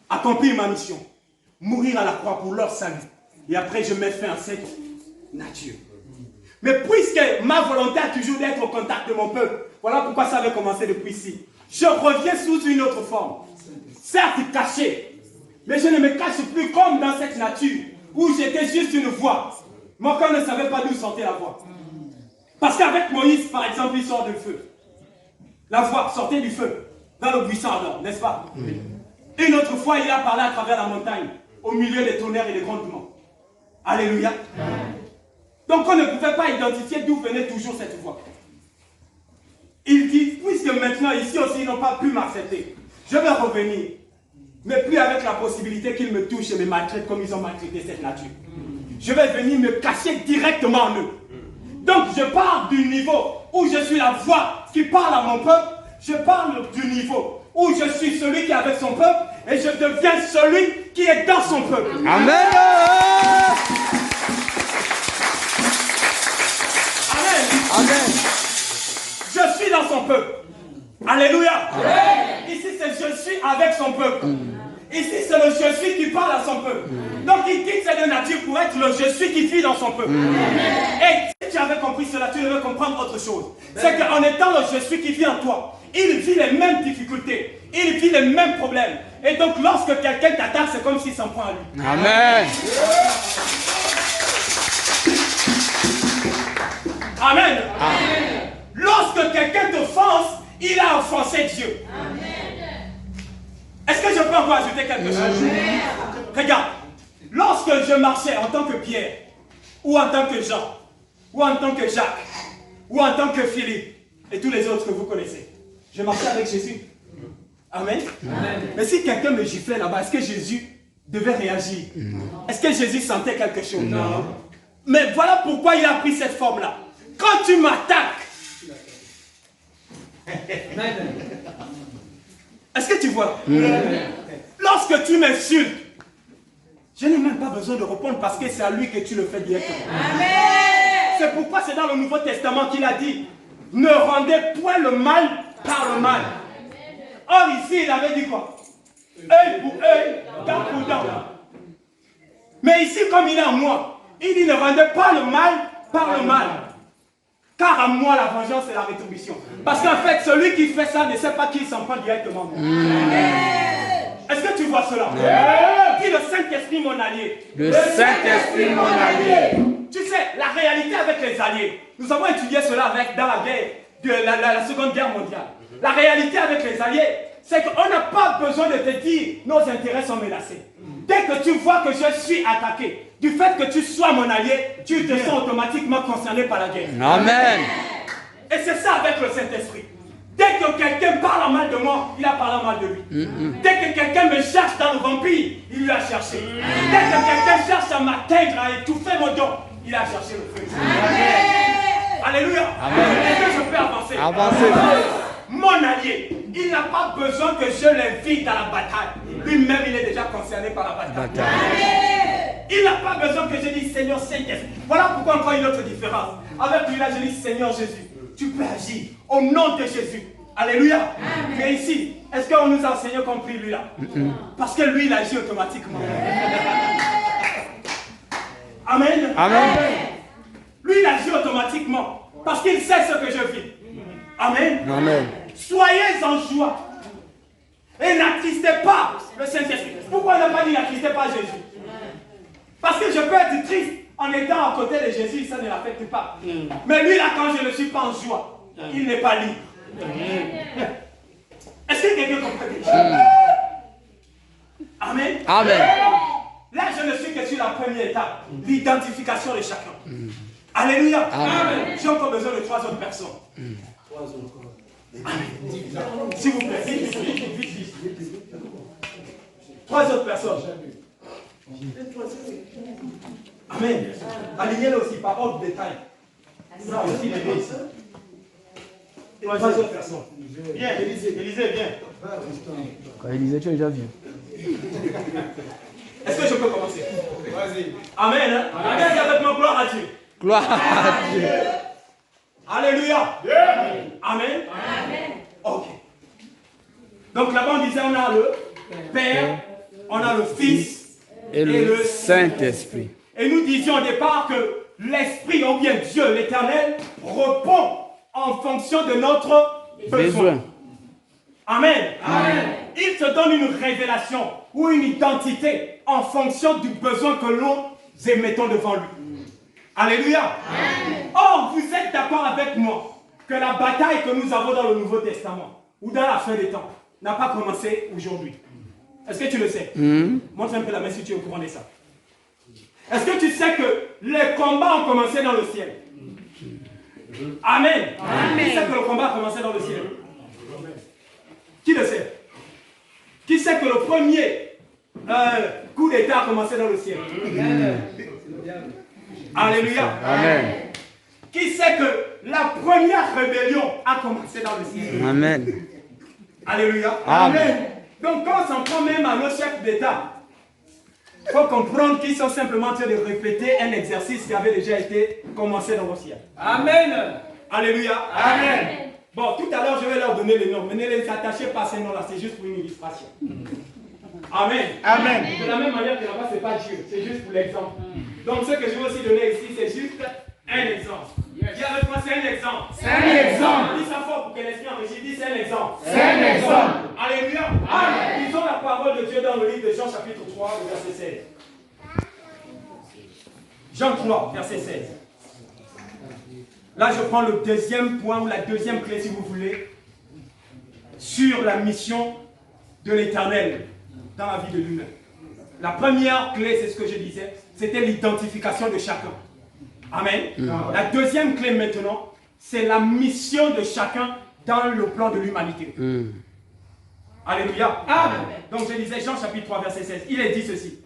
Accomplir ma mission. Mourir à la croix pour leur salut. Et après je mets fin à cette nature. Mais puisque ma volonté a toujours d'être au contact de mon peuple, voilà pourquoi ça avait commencé depuis ici. je reviens sous une autre forme. Certes caché, mais je ne me cache plus comme dans cette nature où j'étais juste une voix. Mon cœur ne savait pas d'où sortait la voix. Parce qu'avec Moïse, par exemple, il sort du feu. La voix sortait du feu, dans le buisson alors, n'est-ce pas? Une autre fois, il a parlé à travers la montagne, au milieu des tonnerres et des grondements. Alléluia. Donc on ne pouvait pas identifier d'où venait toujours cette voix. Il dit, puisque maintenant ici aussi ils n'ont pas pu m'accepter, je vais revenir, mais plus avec la possibilité qu'ils me touchent et me maltraitent comme ils ont maltraité cette nature. Je vais venir me cacher directement en eux. Donc je pars du niveau où je suis la voix qui parle à mon peuple, je parle du niveau où je suis celui qui est avec son peuple et je deviens celui qui est dans son peuple. Amen. Amen. Amen. Je suis dans son peuple. Alléluia. Amen. Ici c'est je suis avec son peuple. Ici c'est le je suis qui parle à son peuple. Donc il quitte cette nature pour être le je suis qui vit dans son peuple. Et si tu avais compris cela, tu devais comprendre autre chose. C'est qu'en étant le je suis qui vit en toi, il vit les mêmes difficultés, il vit les mêmes problèmes. Et donc lorsque quelqu'un t'attaque, c'est comme s'il s'en prend à lui. Amen. Amen. Amen. Lorsque quelqu'un t'offense, il a offensé Dieu. Amen. Est-ce que je peux encore ajouter quelque chose? Regarde, lorsque je marchais en tant que Pierre, ou en tant que Jean, ou en tant que Jacques, ou en tant que Philippe, et tous les autres que vous connaissez, je marchais avec Jésus. Amen. Amen. Mais si quelqu'un me giflait là-bas, est-ce que Jésus devait réagir? Est-ce que Jésus sentait quelque chose? Non. Mais voilà pourquoi il a pris cette forme-là. Quand tu m'attaques, est-ce que tu vois? Lorsque tu m'insultes, je n'ai même pas besoin de répondre parce que c'est à lui que tu le fais directement. C'est pourquoi c'est dans le Nouveau Testament qu'il a dit, ne rendez point le mal par le mal. Or ici, il avait dit quoi? Œil pour œil, dent pour dent. Mais ici, comme il est en moi, il dit ne rendez pas le mal par le mal. Car à moi, la vengeance et la rétribution. Parce qu'en fait, celui qui fait ça ne sait pas qui s'en prend directement. Est-ce que tu vois cela? Dis le Saint-Esprit, mon allié. Le Saint-Esprit, mon allié. Tu sais, la réalité avec les alliés, nous avons étudié cela dans la guerre, de la Seconde Guerre mondiale. La réalité avec les alliés, c'est qu'on n'a pas besoin de te dire nos intérêts sont menacés. Dès que tu vois que je suis attaqué, du fait que tu sois mon allié, tu te sens automatiquement concerné par la guerre. Amen. Et c'est ça avec le Saint-Esprit. Dès que quelqu'un parle mal de moi, il a parlé mal de lui. Dès que quelqu'un me cherche dans le vampire, il lui a cherché. Dès que quelqu'un cherche à m'atteindre, à étouffer mon don, il a cherché le feu. Amen. Alléluia. Est-ce que je peux avancer? Avancez. Mon allié, il n'a pas besoin que je l'invite à la bataille. Lui-même, il est déjà concerné par la bataille. Il n'a pas besoin que je dise Seigneur Saint-Esprit. Voilà pourquoi encore une autre différence. Avec lui là, je dis Seigneur Jésus, tu peux agir au nom de Jésus. Alléluia. Amen. Mais ici, est-ce qu'on nous a enseigné qu'on prie lui là? Parce que lui, il agit automatiquement. Amen. Amen. Lui, il agit automatiquement. Parce qu'il sait ce que je vis. Amen. Amen. Soyez en joie. Et n'attristez pas le Saint-Esprit. Pourquoi on n'a pas dit n'attristez pas Jésus? Parce que je peux être triste en étant à côté de Jésus, ça ne l'affecte pas. Mais lui là, quand je ne suis pas en joie, il n'est pas libre. Est-ce que quelqu'un comprend quelque chose? Amen. Amen. Là, je ne suis que sur la première étape, l'identification de chacun. Alléluia. Amen. J'ai encore besoin de 3 autres personnes. 3 autres. Amen. S'il vous plaît, vite. 3 autres personnes. Amen. Alignez-le aussi par ordre de taille. Ça aussi, les deux. 3 autres personnes. Viens, Élisée, viens. Élisée, tu es déjà vieux. Est-ce que je peux commencer? Vas-y. Amen. Hein? Amen. Avec mon gloire à Dieu. Gloire à Dieu. Alléluia. Amen. Amen. Ok. Donc là-bas, on disait, on a le Père, on a le Fils et le Saint-Esprit. Et nous disions au départ que l'Esprit, ou bien Dieu, l'Éternel, répond en fonction de notre besoin. Amen. Amen. Il te donne une révélation ou une identité en fonction du besoin que nous émettons devant lui. Alléluia. Amen. Or, vous êtes d'accord avec moi que la bataille que nous avons dans le Nouveau Testament ou dans la fin des temps n'a pas commencé aujourd'hui. Est-ce que tu le sais? Montre un peu la main si tu es au courant de ça. Est-ce que tu sais que les combats ont commencé dans le ciel? Amen. Amen. Qui sait que le combat a commencé dans le ciel? Qui le sait? Qui sait que le premier coup d'État a commencé dans le ciel? Alléluia. Amen. Qui sait que la première rébellion a commencé dans le ciel? Amen. Alléluia. Amen. Donc quand on s'en prend même à nos chefs d'État, il faut comprendre qu'ils sont simplement en train de répéter un exercice qui avait déjà été commencé dans le ciel. Amen. Alléluia. Amen. Bon, tout à l'heure, je vais leur donner les noms, mais ne les attachez pas à ces noms-là, c'est juste pour une illustration. Amen. Amen. De la même manière que là-bas, ce n'est pas Dieu, c'est juste pour l'exemple. Donc, ce que je vais aussi donner ici, c'est juste un exemple. Dis avec moi, c'est un exemple. C'est un exemple. Dis ça fort pour que l'esprit enrichisse. Dis c'est un exemple. C'est un exemple. Alléluia. Amen. Lisons la parole de Dieu dans le livre de Jean, chapitre 3, verset 16. Jean 3, verset 16. Là, je prends le deuxième point, ou la deuxième clé, si vous voulez, sur la mission de l'Éternel dans la vie de l'humain. La première clé, c'est ce que je disais, c'était l'identification de chacun. Amen. La deuxième clé maintenant, c'est la mission de chacun dans le plan de l'humanité. Alléluia. Amen. Donc je disais Jean chapitre 3 verset 16. Il est dit ceci.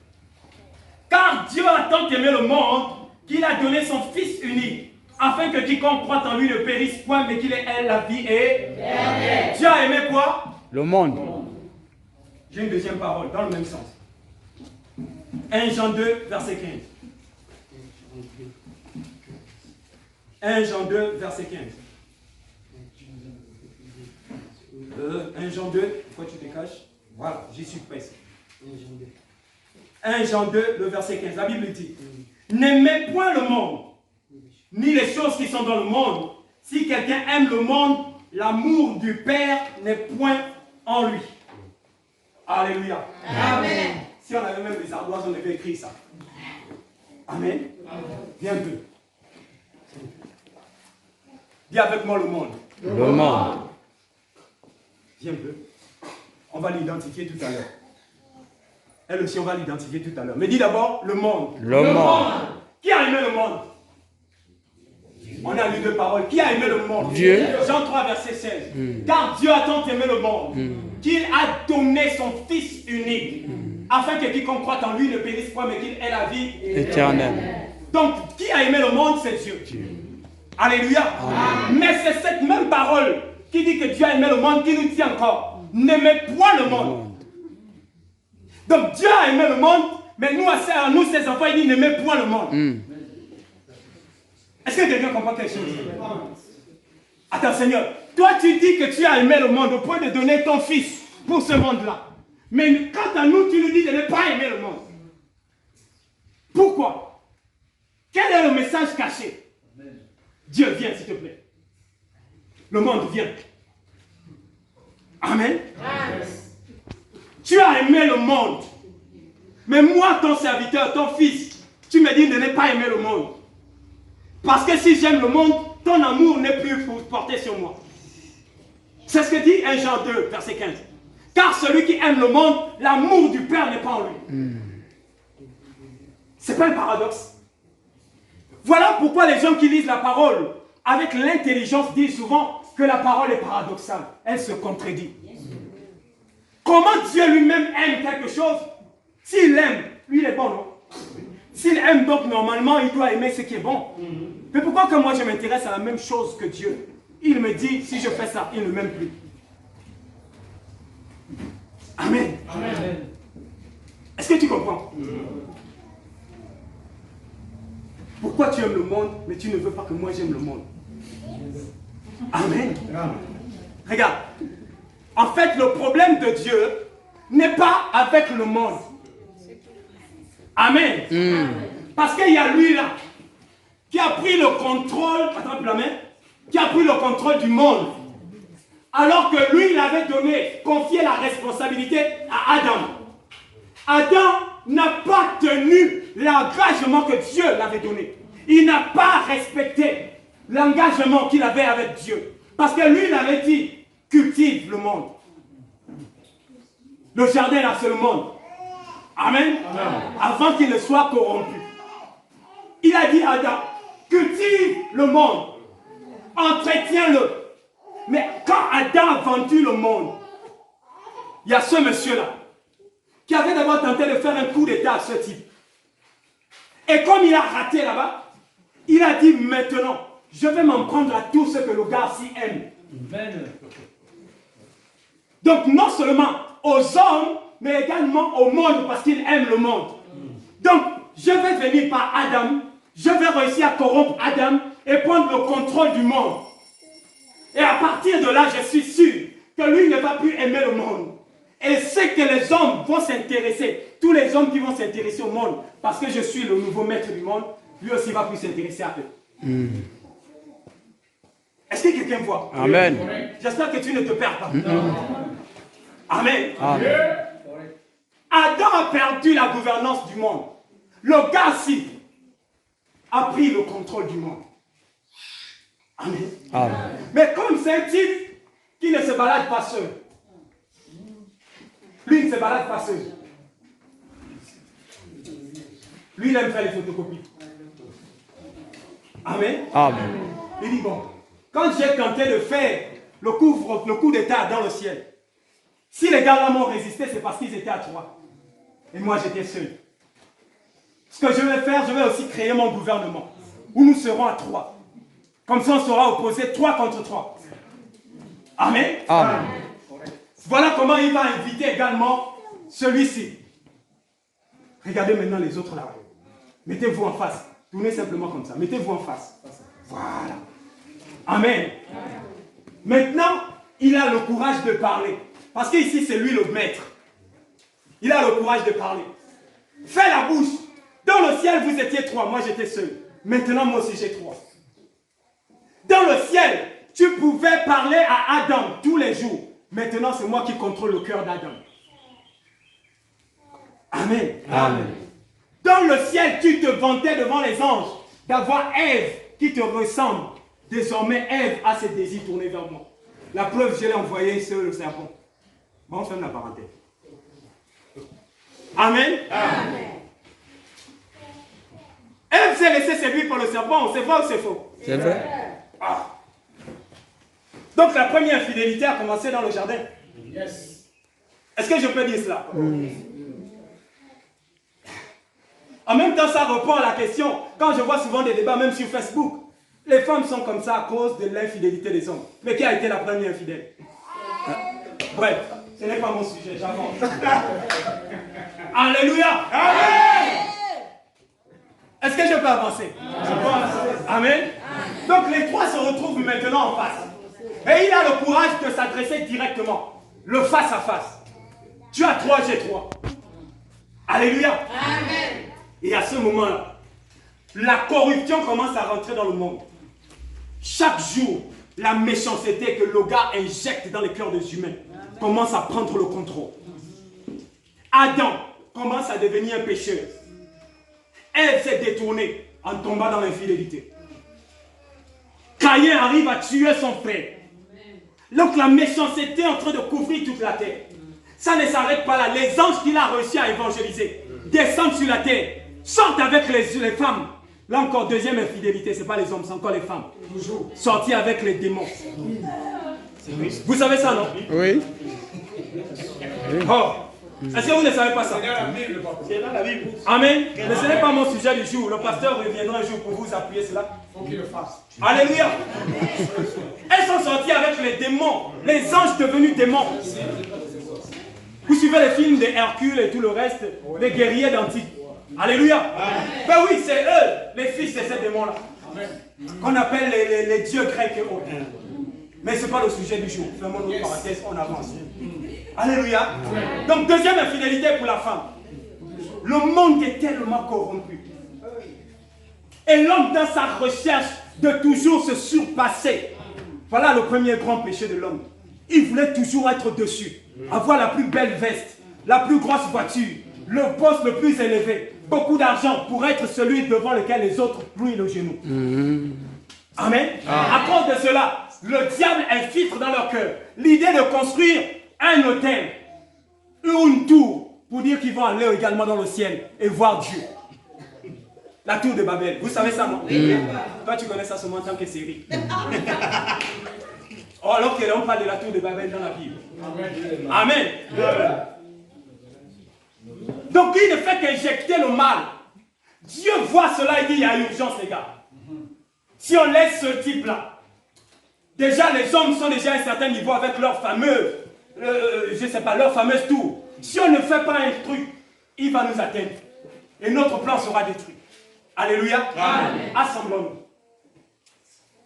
Car Dieu a tant aimé le monde qu'il a donné son Fils unique, afin que quiconque croit en lui ne périsse point, mais qu'il ait la vie et Dieu a aimé quoi? Le monde. J'ai une deuxième parole dans le même sens. 1 Jean 2 verset 15. 1 Jean 2, verset 15. 1 Jean 2, pourquoi tu te caches? Voilà, j'y suis presque. 1 Jean 2, le verset 15. La Bible dit, n'aimez point le monde, ni les choses qui sont dans le monde. Si quelqu'un aime le monde, l'amour du Père n'est point en lui. Alléluia. Amen. Si on avait même des ardoises, on avait écrit ça. Amen. Viens un peu. Dis avec moi le monde. Le monde. Viens un peu. On va l'identifier tout à l'heure. Elle aussi, on va l'identifier tout à l'heure. Mais dis d'abord le monde. Le monde. Qui a aimé le monde? On a lu deux paroles. Qui a aimé le monde? Dieu. Jean 3, verset 16. Car Dieu a tant aimé le monde qu'il a donné son Fils unique, afin que quiconque croit en lui ne périsse point, mais qu'il ait la vie éternelle. Donc, qui a aimé le monde? C'est Dieu. Alléluia. Amen. Mais c'est cette même parole qui dit que Dieu a aimé le monde qui nous dit encore, n'aimez point le monde. Donc Dieu a aimé le monde, mais nous, à nous ses enfants, il dit n'aimez point le monde. Est-ce que quelqu'un comprend quelque chose? Attends Seigneur, toi tu dis que tu as aimé le monde au point de donner ton fils pour ce monde-là. Mais quant à nous, tu nous dis de ne pas aimer le monde. Pourquoi? Quel est le message caché? Dieu, viens s'il te plaît. Le monde vient. Amen. Amen. Tu as aimé le monde. Mais moi, ton serviteur, ton fils, tu me dis de ne pas aimer le monde. Parce que si j'aime le monde, ton amour n'est plus porté sur moi. C'est ce que dit 1 Jean 2, verset 15. Car celui qui aime le monde, l'amour du Père n'est pas en lui. C'est pas un paradoxe. Voilà pourquoi les gens qui lisent la parole avec l'intelligence disent souvent que la parole est paradoxale. Elle se contredit. Comment Dieu lui-même aime quelque chose? S'il aime, lui il est bon, non? S'il aime donc normalement, il doit aimer ce qui est bon. Mais pourquoi que moi je m'intéresse à la même chose que Dieu? Il me dit, si je fais ça, il ne m'aime plus. Amen. Amen. Est-ce que tu comprends? Pourquoi tu aimes le monde, mais tu ne veux pas que moi j'aime le monde? Amen. Regarde. En fait, le problème de Dieu n'est pas avec le monde. Amen. Parce qu'il y a lui là, qui a pris le contrôle, attrape la main, qui a pris le contrôle du monde, Alors que lui, il avait confié la responsabilité à Adam. Adam n'a pas tenu l'engagement que Dieu l'avait donné. Il n'a pas respecté l'engagement qu'il avait avec Dieu. Parce que lui, il avait dit, cultive le monde. Le jardin là, c'est le monde. Amen. Avant qu'il ne soit corrompu. Il a dit à Adam, cultive le monde. Entretiens-le. Mais quand Adam a vendu le monde, il y a ce monsieur-là qui avait d'abord tenté de faire un coup d'état à ce type. Et comme il a raté là-bas, il a dit maintenant, je vais m'en prendre à tout ce que le gars-ci aime. Donc non seulement aux hommes, mais également au monde parce qu'il aime le monde. Donc je vais venir par Adam, je vais réussir à corrompre Adam et prendre le contrôle du monde. Et à partir de là, je suis sûr que lui ne va plus aimer le monde. Et c'est que les hommes vont s'intéresser, tous les hommes qui vont s'intéresser au monde, parce que je suis le nouveau maître du monde, lui aussi va plus s'intéresser à eux. Est-ce que quelqu'un voit? Amen. J'espère que tu ne te perds pas. Amen. Amen. Adam a perdu la gouvernance du monde. Le gars-ci a pris le contrôle du monde. Amen. Amen. Mais comme c'est un type qui ne se balade pas seul. Lui, il ne se balade pas seul. Lui, il aime faire les photocopies. Amen. Amen. Il dit, bon, quand j'ai tenté de faire le coup d'état dans le ciel, si les gars là m'ont résisté, c'est parce qu'ils étaient à 3. Et moi, j'étais seul. Ce que je vais faire, je vais aussi créer mon gouvernement, où nous serons à 3. Comme ça, on sera opposés 3 contre 3. Amen. Amen. Voilà comment il va inviter également celui-ci. Regardez maintenant les autres là. Mettez-vous en face. Tournez simplement comme ça. Mettez-vous en face. Voilà. Amen. Maintenant, il a le courage de parler. Parce qu'ici, c'est lui le maître. Il a le courage de parler. Fais la bouche. Dans le ciel, vous étiez 3. Moi, j'étais seul. Maintenant, moi aussi, j'ai 3. Dans le ciel, tu pouvais parler à Adam tous les jours. Maintenant, c'est moi qui contrôle le cœur d'Adam. Amen. Amen. Dans le ciel, tu te vantais devant les anges d'avoir Ève qui te ressemble. Désormais, Ève a ses désirs tournés vers moi. La preuve, je l'ai envoyée sur le serpent. Bon, on ferme la parenthèse. Amen. Amen. Ève s'est laissée séduire par le serpent. C'est vrai ou c'est faux? C'est vrai. Ah. Donc la première infidélité a commencé dans le jardin. Yes. Est-ce que je peux dire cela? En même temps, ça répond à la question. Quand je vois souvent des débats, même sur Facebook, les femmes sont comme ça à cause de l'infidélité des hommes. Mais qui a été la première infidèle? Bref, ce n'est pas mon sujet, j'avance. Alléluia. Amen. Est-ce que je peux avancer? Amen. Donc les 3 se retrouvent maintenant en face. Et il a le courage de s'adresser directement. Le face à face. Tu as 3, j'ai 3. Alléluia. Amen. Et à ce moment-là, la corruption commence à rentrer dans le monde. Chaque jour, la méchanceté que le gars injecte dans les cœurs des humains commence à prendre le contrôle. Adam commence à devenir un pécheur. Ève s'est détournée en tombant dans l'infidélité. Caïn arrive à tuer son frère. Donc la méchanceté est en train de couvrir toute la terre. Ça ne s'arrête pas là. Les anges qu'il a réussi à évangéliser descendent sur la terre, sortent avec les femmes. Là encore, deuxième infidélité, ce n'est pas les hommes, c'est encore les femmes. Toujours. Sortir avec les démons. Vous savez ça, non? Oui. Oh. Est-ce que vous ne savez pas ça? C'est dans la Bible. Amen. Mais ce n'est pas mon sujet du jour. Le pasteur reviendra un jour pour vous appuyer cela. Il faut qu'il le fasse. Alléluia. Elles sont sorties avec les démons. Les anges devenus démons. Vous suivez les films de Hercule et tout le reste, les guerriers d'Antique. Alléluia. Ben oui, c'est eux, les fils de ces démons-là. Qu'on appelle les dieux grecs et autres. Mais ce n'est pas le sujet du jour. Fermons notre parenthèse, on avance. Alléluia. Donc, deuxième infidélité pour la femme. Le monde est tellement corrompu. Et l'homme, dans sa recherche de toujours se surpasser, voilà le premier grand péché de l'homme. il voulait toujours être au-dessus, avoir la plus belle veste, la plus grosse voiture, le poste le plus élevé, beaucoup d'argent pour être celui devant lequel les autres plient le genou. Amen. À cause de cela, le diable infiltre dans leur cœur l'idée de construire un hôtel ou une tour pour dire qu'ils vont aller également dans le ciel et voir Dieu. La tour de Babel. Vous savez ça, non? Toi, tu connais ça seulement en tant que série. Oh, alors qu'on parle de la tour de Babel dans la Bible. Amen. Donc, il ne fait qu'injecter le mal. Dieu voit cela et dit, il y a urgence, les gars. Si on laisse ce type-là, déjà, les hommes sont déjà à un certain niveau avec leur fameux, je ne sais pas, leur fameuse tour. Si on ne fait pas un truc, il va nous atteindre. Et notre plan sera détruit. Alléluia. Assemblons-nous.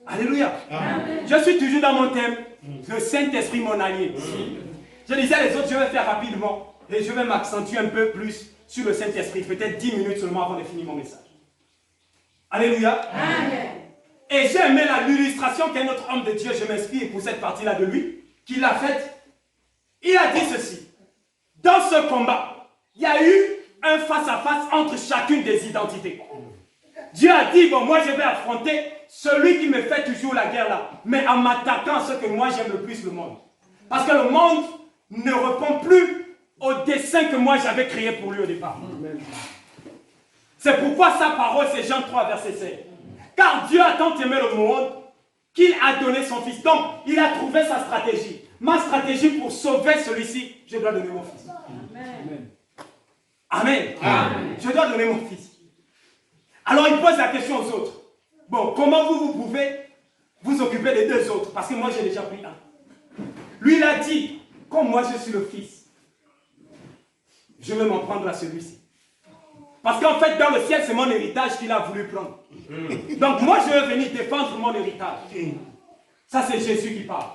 Alléluia. Amen. Je suis toujours dans mon thème, le Saint-Esprit mon allié. Je disais à les autres, je vais faire rapidement et je vais m'accentuer un peu plus sur le Saint-Esprit, peut-être 10 minutes seulement avant de finir mon message. Alléluia. Amen. Et j'ai aimé l'illustration qu'un autre homme de Dieu, je m'inspire pour cette partie-là de lui, qui l'a faite. Il a dit ceci. Dans ce combat, il y a eu un face-à-face entre chacune des identités. Dieu a dit, bon, moi je vais affronter celui qui me fait toujours la guerre là, mais en m'attaquant à ce que moi j'aime le plus, le monde. Parce que le monde ne répond plus au dessein que moi j'avais créé pour lui au départ. C'est pourquoi sa parole, c'est Jean 3, verset 7. Car Dieu a tant aimé le monde qu'il a donné son fils. Donc, il a trouvé sa stratégie. Ma stratégie pour sauver celui-ci, je dois donner mon fils. Amen. Amen. Amen. Je dois donner mon fils. Alors, il pose la question aux autres. Bon, comment vous pouvez vous occuper des deux autres? Parce que moi, j'ai déjà pris un. Lui, il a dit, comme moi, je suis le fils, je vais m'en prendre à celui-ci. Parce qu'en fait, dans le ciel, c'est mon héritage qu'il a voulu prendre. Donc, moi, je vais venir défendre mon héritage. Ça, c'est Jésus qui parle.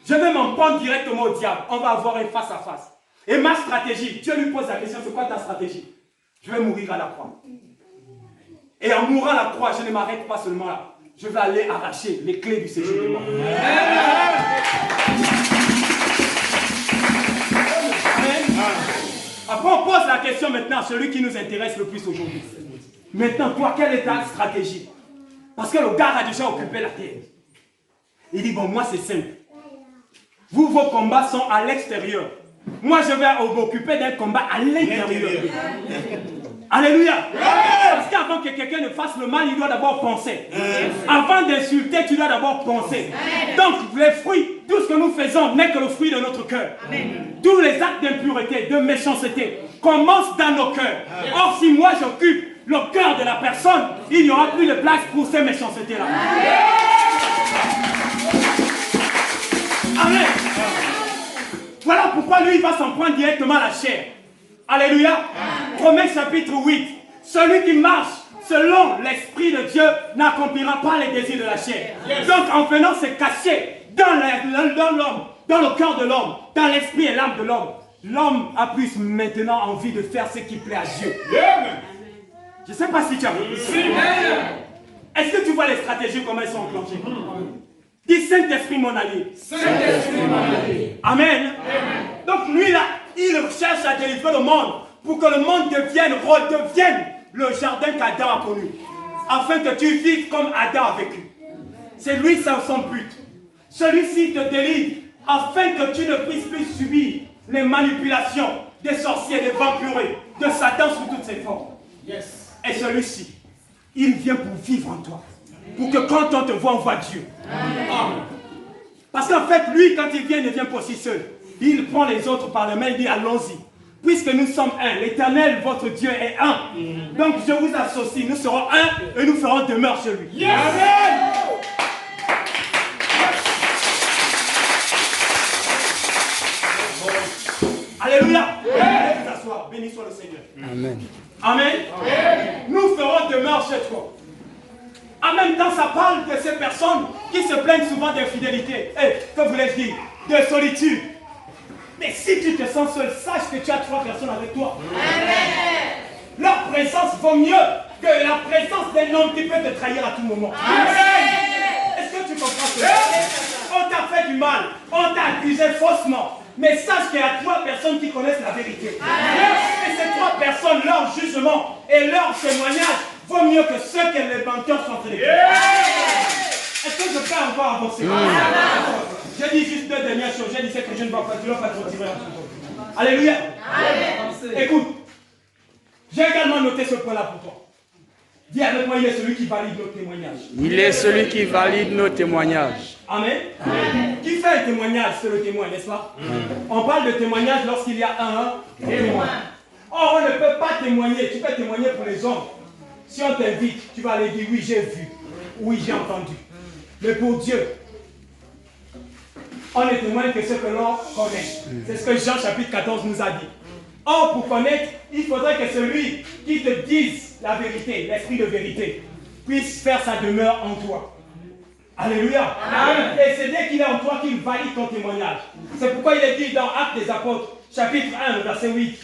Je vais m'en prendre directement au diable. On va avoir un face-à-face. Et ma stratégie, Dieu lui pose la question, c'est quoi ta stratégie? Je vais mourir à la croix. Et en mourant à la croix, je ne m'arrête pas seulement là. Je vais aller arracher les clés du séjour de mort. Après, on pose la question maintenant à celui qui nous intéresse le plus aujourd'hui. Maintenant, toi, quelle est ta stratégie? Parce que le gars a déjà occupé la terre. Il dit, bon, moi, c'est simple. Vous, vos combats sont à l'extérieur. Moi, je vais m'occuper d'un combat à l'intérieur. Alléluia. Parce qu'avant que quelqu'un ne fasse le mal, il doit d'abord penser. Avant d'insulter, tu dois d'abord penser. Donc, les fruits, tout ce que nous faisons n'est que le fruit de notre cœur. Tous les actes d'impureté, de méchanceté, commencent dans nos cœurs. Or, si moi j'occupe le cœur de la personne, il n'y aura plus de place pour ces méchancetés-là. Amen. Voilà pourquoi lui, il va s'en prendre directement à la chair. Alléluia. Romains chapitre 8. Celui qui marche selon l'Esprit de Dieu n'accomplira pas les désirs de la chair. Donc en venant se cacher dans l'homme, dans le cœur de l'homme, dans l'esprit et l'âme de l'homme, l'homme a plus maintenant envie de faire ce qui plaît à Dieu. Je ne sais pas si tu as vu. Est-ce que tu vois les stratégies, comment elles sont enclenchées? Dis Saint-Esprit mon allié. Saint-Esprit mon allié. Amen. Donc lui là, il cherche à délivrer le monde pour que le monde redevienne le jardin qu'Adam a connu. Afin que tu vives comme Adam a vécu. C'est lui ça son but. Celui-ci te délivre afin que tu ne puisses plus subir les manipulations des sorciers, des vampires, de Satan sous toutes ses formes. Et celui-ci, il vient pour vivre en toi. Pour que quand on te voit, on voit Dieu. Amen. Parce qu'en fait, lui, quand il vient, il ne vient pas aussi seul. Il prend les autres par la main, il dit allons-y. Puisque nous sommes un, l'Éternel, votre Dieu est un. Donc je vous associe, nous serons un et nous ferons demeure chez lui. Amen. Alléluia. Allez vous asseoir, béni soit le Seigneur. Amen. Amen. Nous ferons demeure chez toi. En même temps, ça parle de ces personnes qui se plaignent souvent d'infidélité. Que voulais-je dire? De solitude. Mais si tu te sens seul, sache que tu as 3 personnes avec toi. Amen. Leur présence vaut mieux que la présence d'un homme qui peut te trahir à tout moment. Amen. Est-ce que tu comprends cela? on t'a fait du mal, on t'a accusé faussement. Mais sache qu'il y a 3 personnes qui connaissent la vérité. Et ces 3 personnes, leur jugement et leur témoignage vaut mieux que ce que les menteurs sont en train de dire. Est-ce que je peux encore avancer? J'ai dit juste 2 dernières choses. J'ai dit ce que je ne vois pas. Tu ne vas pas te retirer. Alléluia. Écoute, j'ai également noté ce point-là pour toi. Dis avec moi, il est celui qui valide nos témoignages. Il est celui qui valide nos témoignages. Amen. Qui fait un témoignage, c'est le témoin, n'est-ce pas? On parle de témoignage lorsqu'il y a un témoin. Or, on ne peut pas témoigner. Tu peux témoigner pour les hommes. Si on t'invite, tu vas aller dire oui, j'ai vu, oui, j'ai entendu. Mais pour Dieu, on ne témoigne que ce que l'on connaît. C'est ce que Jean chapitre 14 nous a dit. Or, pour connaître, il faudrait que celui qui te dise la vérité, l'esprit de vérité, puisse faire sa demeure en toi. Alléluia. Amen. Et c'est dès qu'il est en toi qu'il valide ton témoignage. C'est pourquoi il est dit dans Actes des Apôtres, chapitre 1, verset 8,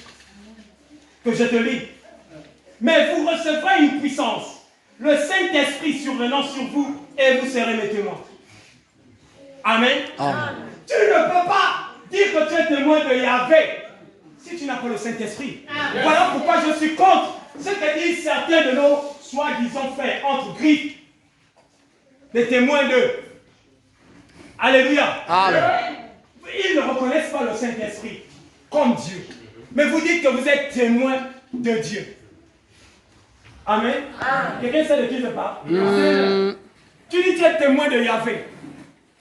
que je te lis. Mais vous recevrez une puissance, le Saint-Esprit survenant sur vous, et vous serez mes témoins. Amen. Amen. Tu ne peux pas dire que tu es témoin de Yahvé si tu n'as pas le Saint-Esprit. Voilà pourquoi je suis contre ce que disent certains de nos soi-disant frères, entre griffes, des témoins de. Alléluia. Amen. Ils ne reconnaissent pas le Saint-Esprit comme Dieu. Mais vous dites que vous êtes témoin de Dieu. Amen. Quelqu'un sait de qui je parle? Tu dis que tu es témoin de Yahvé.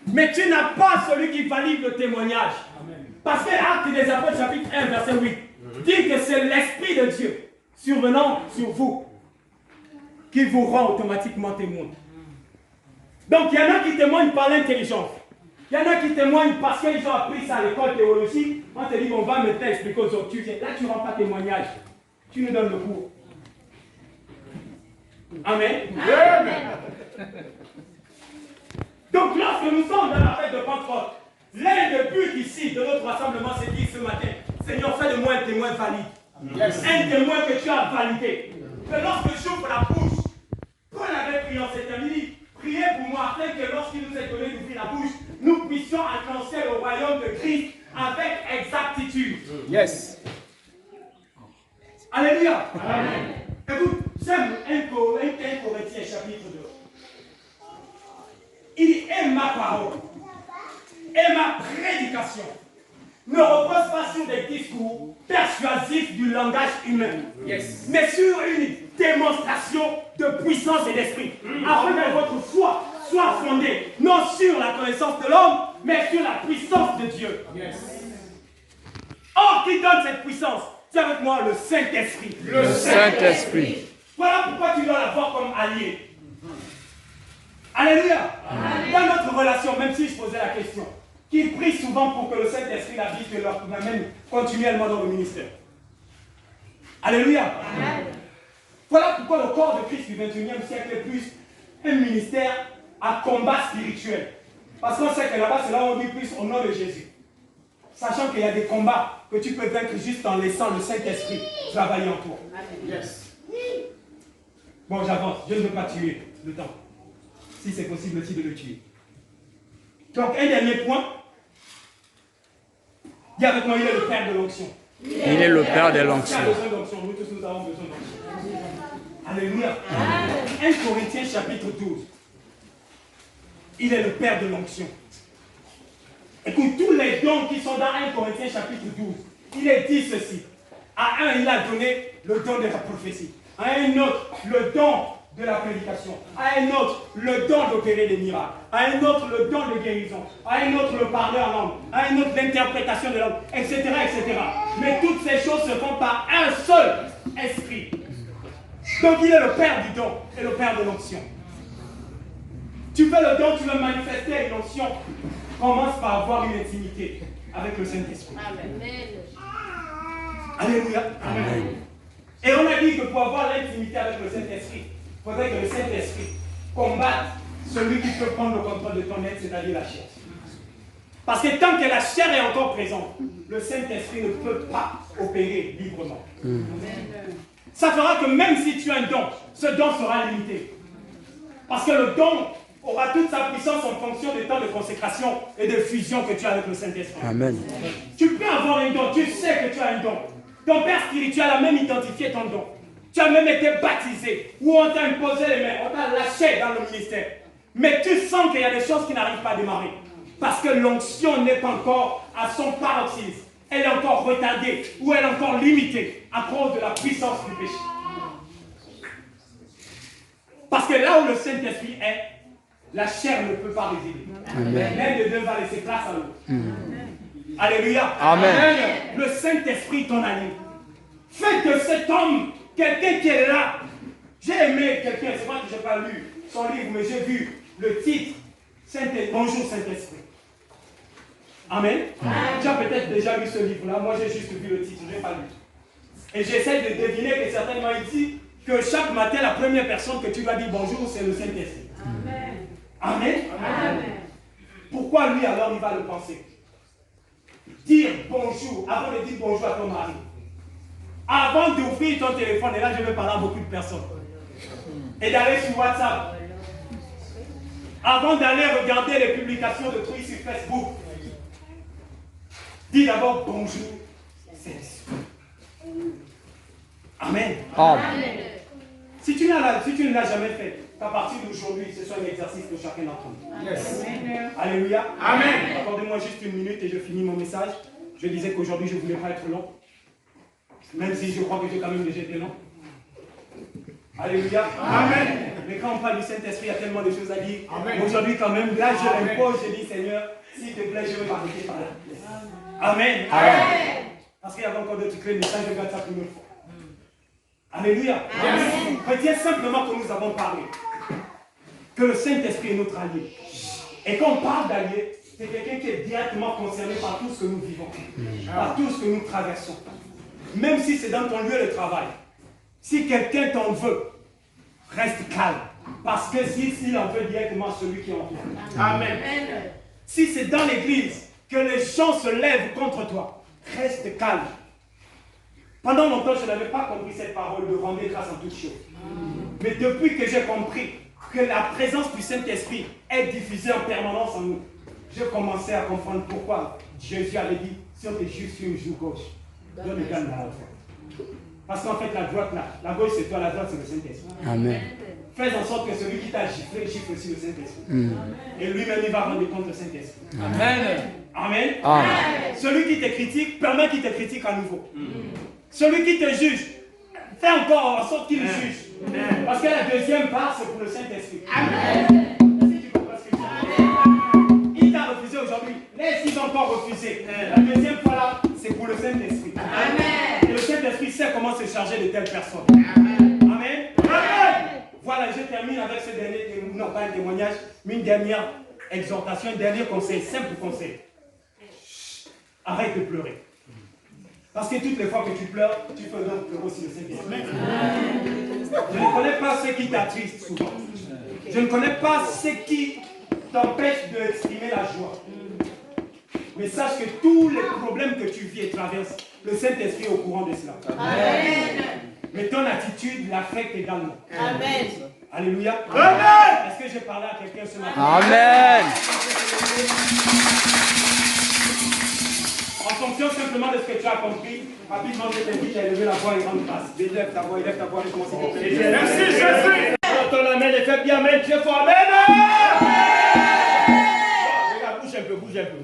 Mais tu n'as pas celui qui valide le témoignage. Amen. Parce que Actes des Apôtres, chapitre 1, verset 8, dit que c'est l'Esprit de Dieu survenant sur vous qui vous rend automatiquement témoin. Donc il y en a qui témoignent par l'intelligence. Il y en a qui témoignent parce qu'ils ont appris ça à l'école théologique. On te dit on va maintenant expliquer aux autres. Là tu ne rends pas témoignage. Tu nous donnes le cours. Amen. Amen. Donc lorsque nous sommes dans la fête de Pentecôte, l'un des buts ici de notre rassemblement, c'est dit ce matin, Seigneur, fais de moi un témoin valide. Yes. Un témoin que tu as validé. Que lorsque j'ouvre la bouche, Paul avait prié en cet ami, priez pour moi afin que lorsqu'il nous est donné d'ouvrir la bouche, nous puissions annoncer le royaume de Christ avec exactitude. Yes. Alléluia. Amen. Écoute, j'aime 1 Corinthiens chapitre 2. Il dit, et ma parole, et ma prédication ne repose pas sur des discours persuasifs du langage humain, yes, mais sur une démonstration de puissance et d'esprit, afin que votre foi soit fondée non sur la connaissance de l'homme, mais sur la puissance de Dieu. Yes. Or, qui donne cette puissance? C'est avec moi le Saint-Esprit. Le Saint-Esprit. Voilà pourquoi tu dois l'avoir comme allié. Alléluia. Amen. Dans notre relation, même si je posais la question, qui prie souvent pour que le Saint-Esprit l'habite et l'amène continuellement dans le ministère. Alléluia. Amen. Voilà pourquoi le corps de Christ du 21e siècle est plus un ministère à combat spirituel. Parce qu'on sait que là-bas, c'est là où on dit plus au nom de Jésus. Sachant qu'il y a des combats que tu peux vaincre juste en laissant le Saint-Esprit travailler en toi. Yes. Bon, j'avance. Je ne veux pas tuer le temps. Si c'est possible aussi de le tuer. Donc, un dernier point. Dis avec moi, il est le Père de l'onction. Il est le Père de l'onction. Nous avons besoin d'onction. Nous tous, nous avons besoin d'onction. Alléluia. 1 Corinthiens chapitre 12. Il est le Père de l'onction. Écoute, tous les dons qui sont dans 1 Corinthiens chapitre 12, il est dit ceci. À un, il a donné le don de la prophétie. À un autre, le don de la prédication. À un autre, le don d'opérer des miracles. À un autre, le don de guérison. À un autre, le parler en langue. À un autre, l'interprétation de langue, etc., etc. Mais toutes ces choses se font par un seul esprit. Donc il est le Père du don et le Père de l'onction. Tu fais le don, tu veux manifester une onction. Commence par avoir une intimité avec le Saint-Esprit. Amen. Alléluia. Amen. Et on a dit que pour avoir l'intimité avec le Saint-Esprit, il faudrait que le Saint-Esprit combatte celui qui peut prendre le contrôle de ton être, c'est-à-dire la chair. Parce que tant que la chair est encore présente, le Saint-Esprit ne peut pas opérer librement. Amen. Ça fera que même si tu as un don, ce don sera limité. Parce que le don aura toute sa puissance en fonction du temps de consécration et de fusion que tu as avec le Saint-Esprit. Amen. Tu peux avoir un don, tu sais que tu as un don. Ton père spirituel a même identifié ton don. Tu as même été baptisé, ou on t'a imposé les mains, on t'a lâché dans le ministère. Mais tu sens qu'il y a des choses qui n'arrivent pas à démarrer. Parce que l'onction n'est pas encore à son paroxysme. Elle est encore retardée, ou elle est encore limitée à cause de la puissance du péché. Parce que là où le Saint-Esprit est, la chair ne peut pas résider. L'un des deux va laisser place à l'autre. Alléluia. Amen. Le Saint-Esprit, ton allié. Faites de cet homme quelqu'un qui est là. J'ai aimé quelqu'un, c'est moi que je n'ai pas lu son livre, mais j'ai vu le titre, Bonjour Saint-Esprit. Amen. Tu as peut-être déjà lu ce livre-là, moi j'ai juste vu le titre, je n'ai pas lu. Et j'essaie de deviner que certainement il dit que chaque matin, la première personne que tu dois dire bonjour, c'est le Saint-Esprit. Amen. Amen. Amen. Pourquoi lui alors il va le penser? Dire bonjour, avant de dire bonjour à ton mari. Avant d'ouvrir ton téléphone, et là je vais parler à beaucoup de personnes, et d'aller sur WhatsApp, avant d'aller regarder les publications de trucs sur Facebook, dis d'abord bonjour, Saint-Esprit. Amen. Amen. Si tu ne l'as jamais fait, qu'à partir d'aujourd'hui, ce soit un exercice de chacun d'entre nous. Yes. Alléluia. Amen. Accordez-moi juste une minute et je finis mon message. Je disais qu'aujourd'hui, je ne voulais pas être long. Même si je crois que j'ai quand même déjà été long. Alléluia. Amen. Mais quand on parle du Saint-Esprit, il y a tellement de choses à dire. Aujourd'hui, quand même, là, je l'impose, je dis, Seigneur, s'il te plaît, je vais m'arrêter par là. Amen. Amen. Parce qu'il y avait encore d'autres clés, mais ça, je garde ça pour une autre fois. Alléluia. Amen. Retiens simplement que nous avons parlé. Que le Saint-Esprit est notre allié. Et quand on parle d'allié, c'est quelqu'un qui est directement concerné par tout ce que nous vivons, par tout ce que nous traversons. Même si c'est dans ton lieu de travail. Si quelqu'un t'en veut, reste calme. Parce que s'il en veut directement celui qui en veut. Amen. Si c'est dans l'église que les gens se lèvent contre toi, reste calme. Pendant longtemps, je n'avais pas compris cette parole de rendre grâce en toutes choses. Mais depuis que j'ai compris que la présence du Saint-Esprit est diffusée en permanence en nous, j'ai commencé à comprendre pourquoi Jésus avait dit, si on te juge sur une joue gauche, donne le calme à la droite. Parce qu'en fait, la droite là, la gauche c'est toi, la droite c'est le Saint-Esprit. Amen. Fais en sorte que celui qui t'a giflé, gifle aussi le Saint-Esprit. Et lui-même, il va rendre compte au Saint-Esprit. Amen. Amen. Amen. Celui qui te critique, permet qu'il te critique à nouveau. Celui qui te juge, fais encore en sorte qu'il juge. Parce que la deuxième part, c'est pour le Saint-Esprit. Amen. Si tu comprends ce que je dis. Il t'a refusé aujourd'hui. Laisse-ils encore refusé. La deuxième fois là, c'est pour le Saint-Esprit. Amen. Et le Saint-Esprit sait comment se charger de telles personnes. Amen. Amen. Amen. Voilà, je termine avec ce dernier, non pas un témoignage, mais une dernière exhortation, un dernier conseil, simple conseil. Arrête de pleurer. Parce que toutes les fois que tu pleures, tu peux donc pleurer aussi le Saint-Esprit. Je ne connais pas ce qui t'attriste souvent. Je ne connais pas ce qui t'empêche d'exprimer la joie. Mais sache que tous les problèmes que tu vis et traverses, le Saint-Esprit est au courant de cela. Amen. Mais ton attitude l'affecte également. Amen. Alléluia. Amen. Est-ce que j'ai parlé à quelqu'un ce matin? Amen. En fonction simplement de ce que tu as compris, rapidement je t'invite à élever la voix et rendre grâce. Élève ta voix, et commence à compter. Merci Jésus. Ton amen et fais bien amen. Dieu faut amen. Regarde, bouge un peu.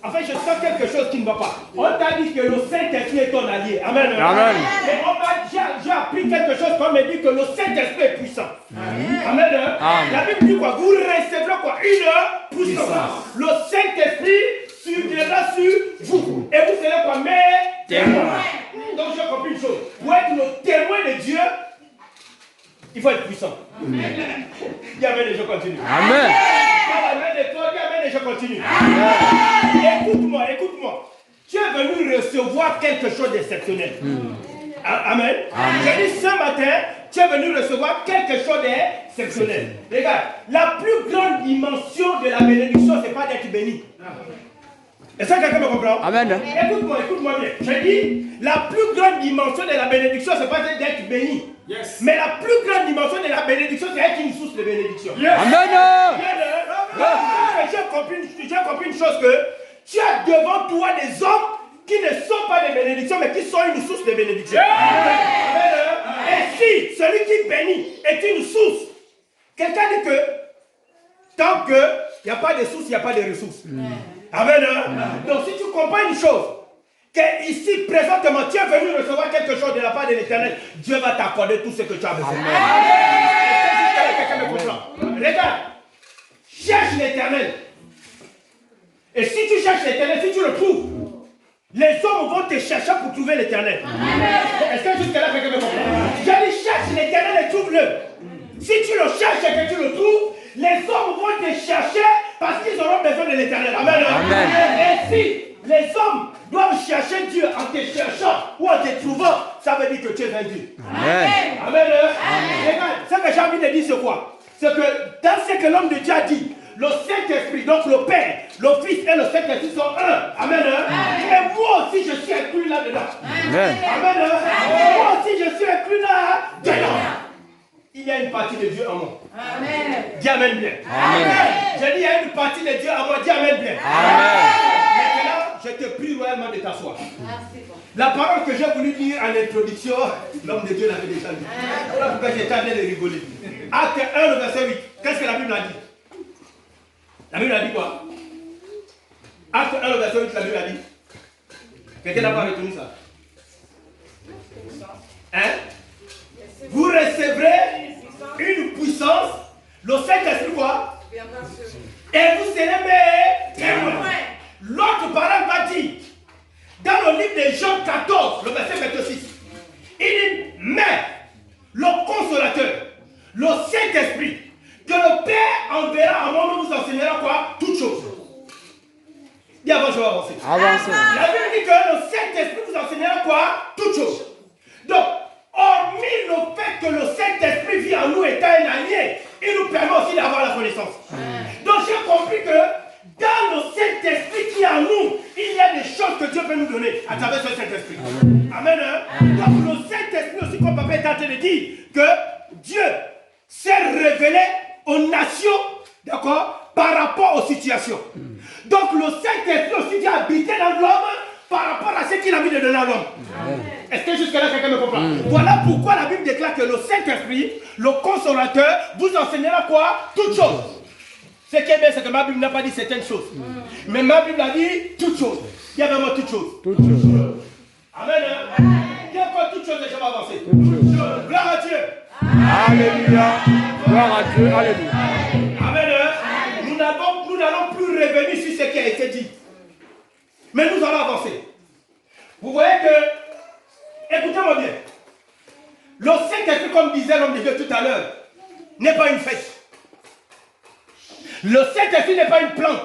Enfin, je sens quelque chose qui ne va pas. On t'a dit que le Saint-Esprit est ton allié. Amen. Amen. Et j'ai appris quelque chose qu'on me dit que le Saint-Esprit est puissant. Amen. Amen. La Bible dit quoi? Vous recevrez quoi? Une puissance. Le Saint-Esprit surviendra sur vous. Et vous serez quoi? Mes témoins. Donc j'ai compris une chose. Pour être le témoin de Dieu, il faut être puissant. Amen. Dis amen et je continue. Amen. Amen et je continue. Amen. Écoute-moi. Tu es venu recevoir quelque chose d'exceptionnel. Amen. Je dis ce matin, tu es venu recevoir quelque chose d'exceptionnel. Regarde, la plus grande dimension de la bénédiction, ce n'est pas d'être béni. Est-ce que quelqu'un me comprend? Amen. Écoute-moi bien. J'ai dit, la plus grande dimension de la bénédiction, c'est pas d'être béni. Yes. Mais la plus grande dimension de la bénédiction, c'est être une source de bénédiction. Amen. J'ai compris une chose que tu as devant toi des hommes qui ne sont pas des bénédictions, mais qui sont une source de bénédiction. Et si celui qui bénit est une source, quelqu'un dit que tant qu'il n'y a pas de source, il n'y a pas de ressources. Amen. Donc si tu comprends une chose, que ici présentement tu es venu recevoir quelque chose de la part de l'Éternel, Dieu va t'accorder tout ce que tu as besoin. Quelqu'un me comprend? Regarde, cherche l'Éternel. Et si tu cherches l'Éternel, si tu le trouves, les hommes vont te chercher pour trouver l'Éternel. Est-ce que jusqu'à là quelqu'un me comprend? J'ai dit cherche l'Éternel et trouve-le. Si tu le cherches et que tu le trouves, les hommes vont te chercher parce qu'ils auront besoin de l'Éternel. Amen. Amen. Et si les hommes doivent chercher Dieu en te cherchant ou en te trouvant, ça veut dire que tu es un Dieu. Amen. Amen. Regarde, ce que j'ai envie de dire, c'est quoi? C'est que dans ce que l'homme de Dieu a dit, le Saint-Esprit, donc le Père, le Fils et le Saint-Esprit sont un. Amen. Et moi aussi, je suis inclus là-dedans. Amen. Amen. Moi aussi, je suis inclus là-dedans. Il y a une partie de Dieu en moi. Amen. Dis Amen bien. Amen. J'ai dit, il y a une partie de Dieu en moi. Dis Amen bien. Amen. Maintenant, je te prie royalement de t'asseoir. La parole que j'ai voulu dire en introduction, l'homme de Dieu l'avait déjà dit. Voilà pourquoi j'étais en train de rigoler. Acte 1, le verset 8. Qu'est-ce que la Bible a dit? La Bible a dit quoi? Acte 1, le verset 8, la Bible a dit. Quelqu'un n'a pas retenu ça? Hein? Vous recevrez une puissance, le Saint-Esprit quoi? Et vous serez mes témoins. L'autre parole va dire, dans le livre de Jean 14, le verset 26, il dit, mais le consolateur, le Saint-Esprit, que le Père enverra en mon nom, vous enseignera quoi? Toutes choses. Et avant, je vais avancer. Avancez. La Bible dit que le Saint-Esprit vous enseignera quoi? Toutes choses. Donc, hormis le fait que le Saint-Esprit vit en nous étant un allié, il nous permet aussi d'avoir la connaissance. Donc, j'ai compris que dans le Saint-Esprit qui est en nous, il y a des choses que Dieu peut nous donner à travers ce Saint-Esprit. Amen. Donc, le Saint-Esprit aussi, comme papa est en train de dire, que Dieu s'est révélé aux nations, d'accord, par rapport aux situations. Donc le Saint-Esprit aussi vient habiter dans l'homme par rapport à ce qu'il a envie de donner à l'homme. Est-ce que jusque-là quelqu'un me comprend? Voilà pourquoi la Bible déclare que le Saint-Esprit, le consolateur, vous enseignera quoi? Toutes choses. Ce qui est bien, c'est que ma Bible n'a pas dit certaines choses. Mais ma Bible a dit toutes choses. Il y a vraiment toutes choses. Toutes choses. Amen. Il y a quoi toutes choses et je vais avancer. Gloire à Dieu. Alléluia. Gloire à Dieu. Alléluia. Amen. Nous n'allons plus revenir sur ce qui a été dit. Mais nous allons avancer. Vous voyez que, écoutez-moi bien, le Saint-Esprit, comme disait l'homme de Dieu tout à l'heure, n'est pas une fête. Le Saint-Esprit n'est pas une plante.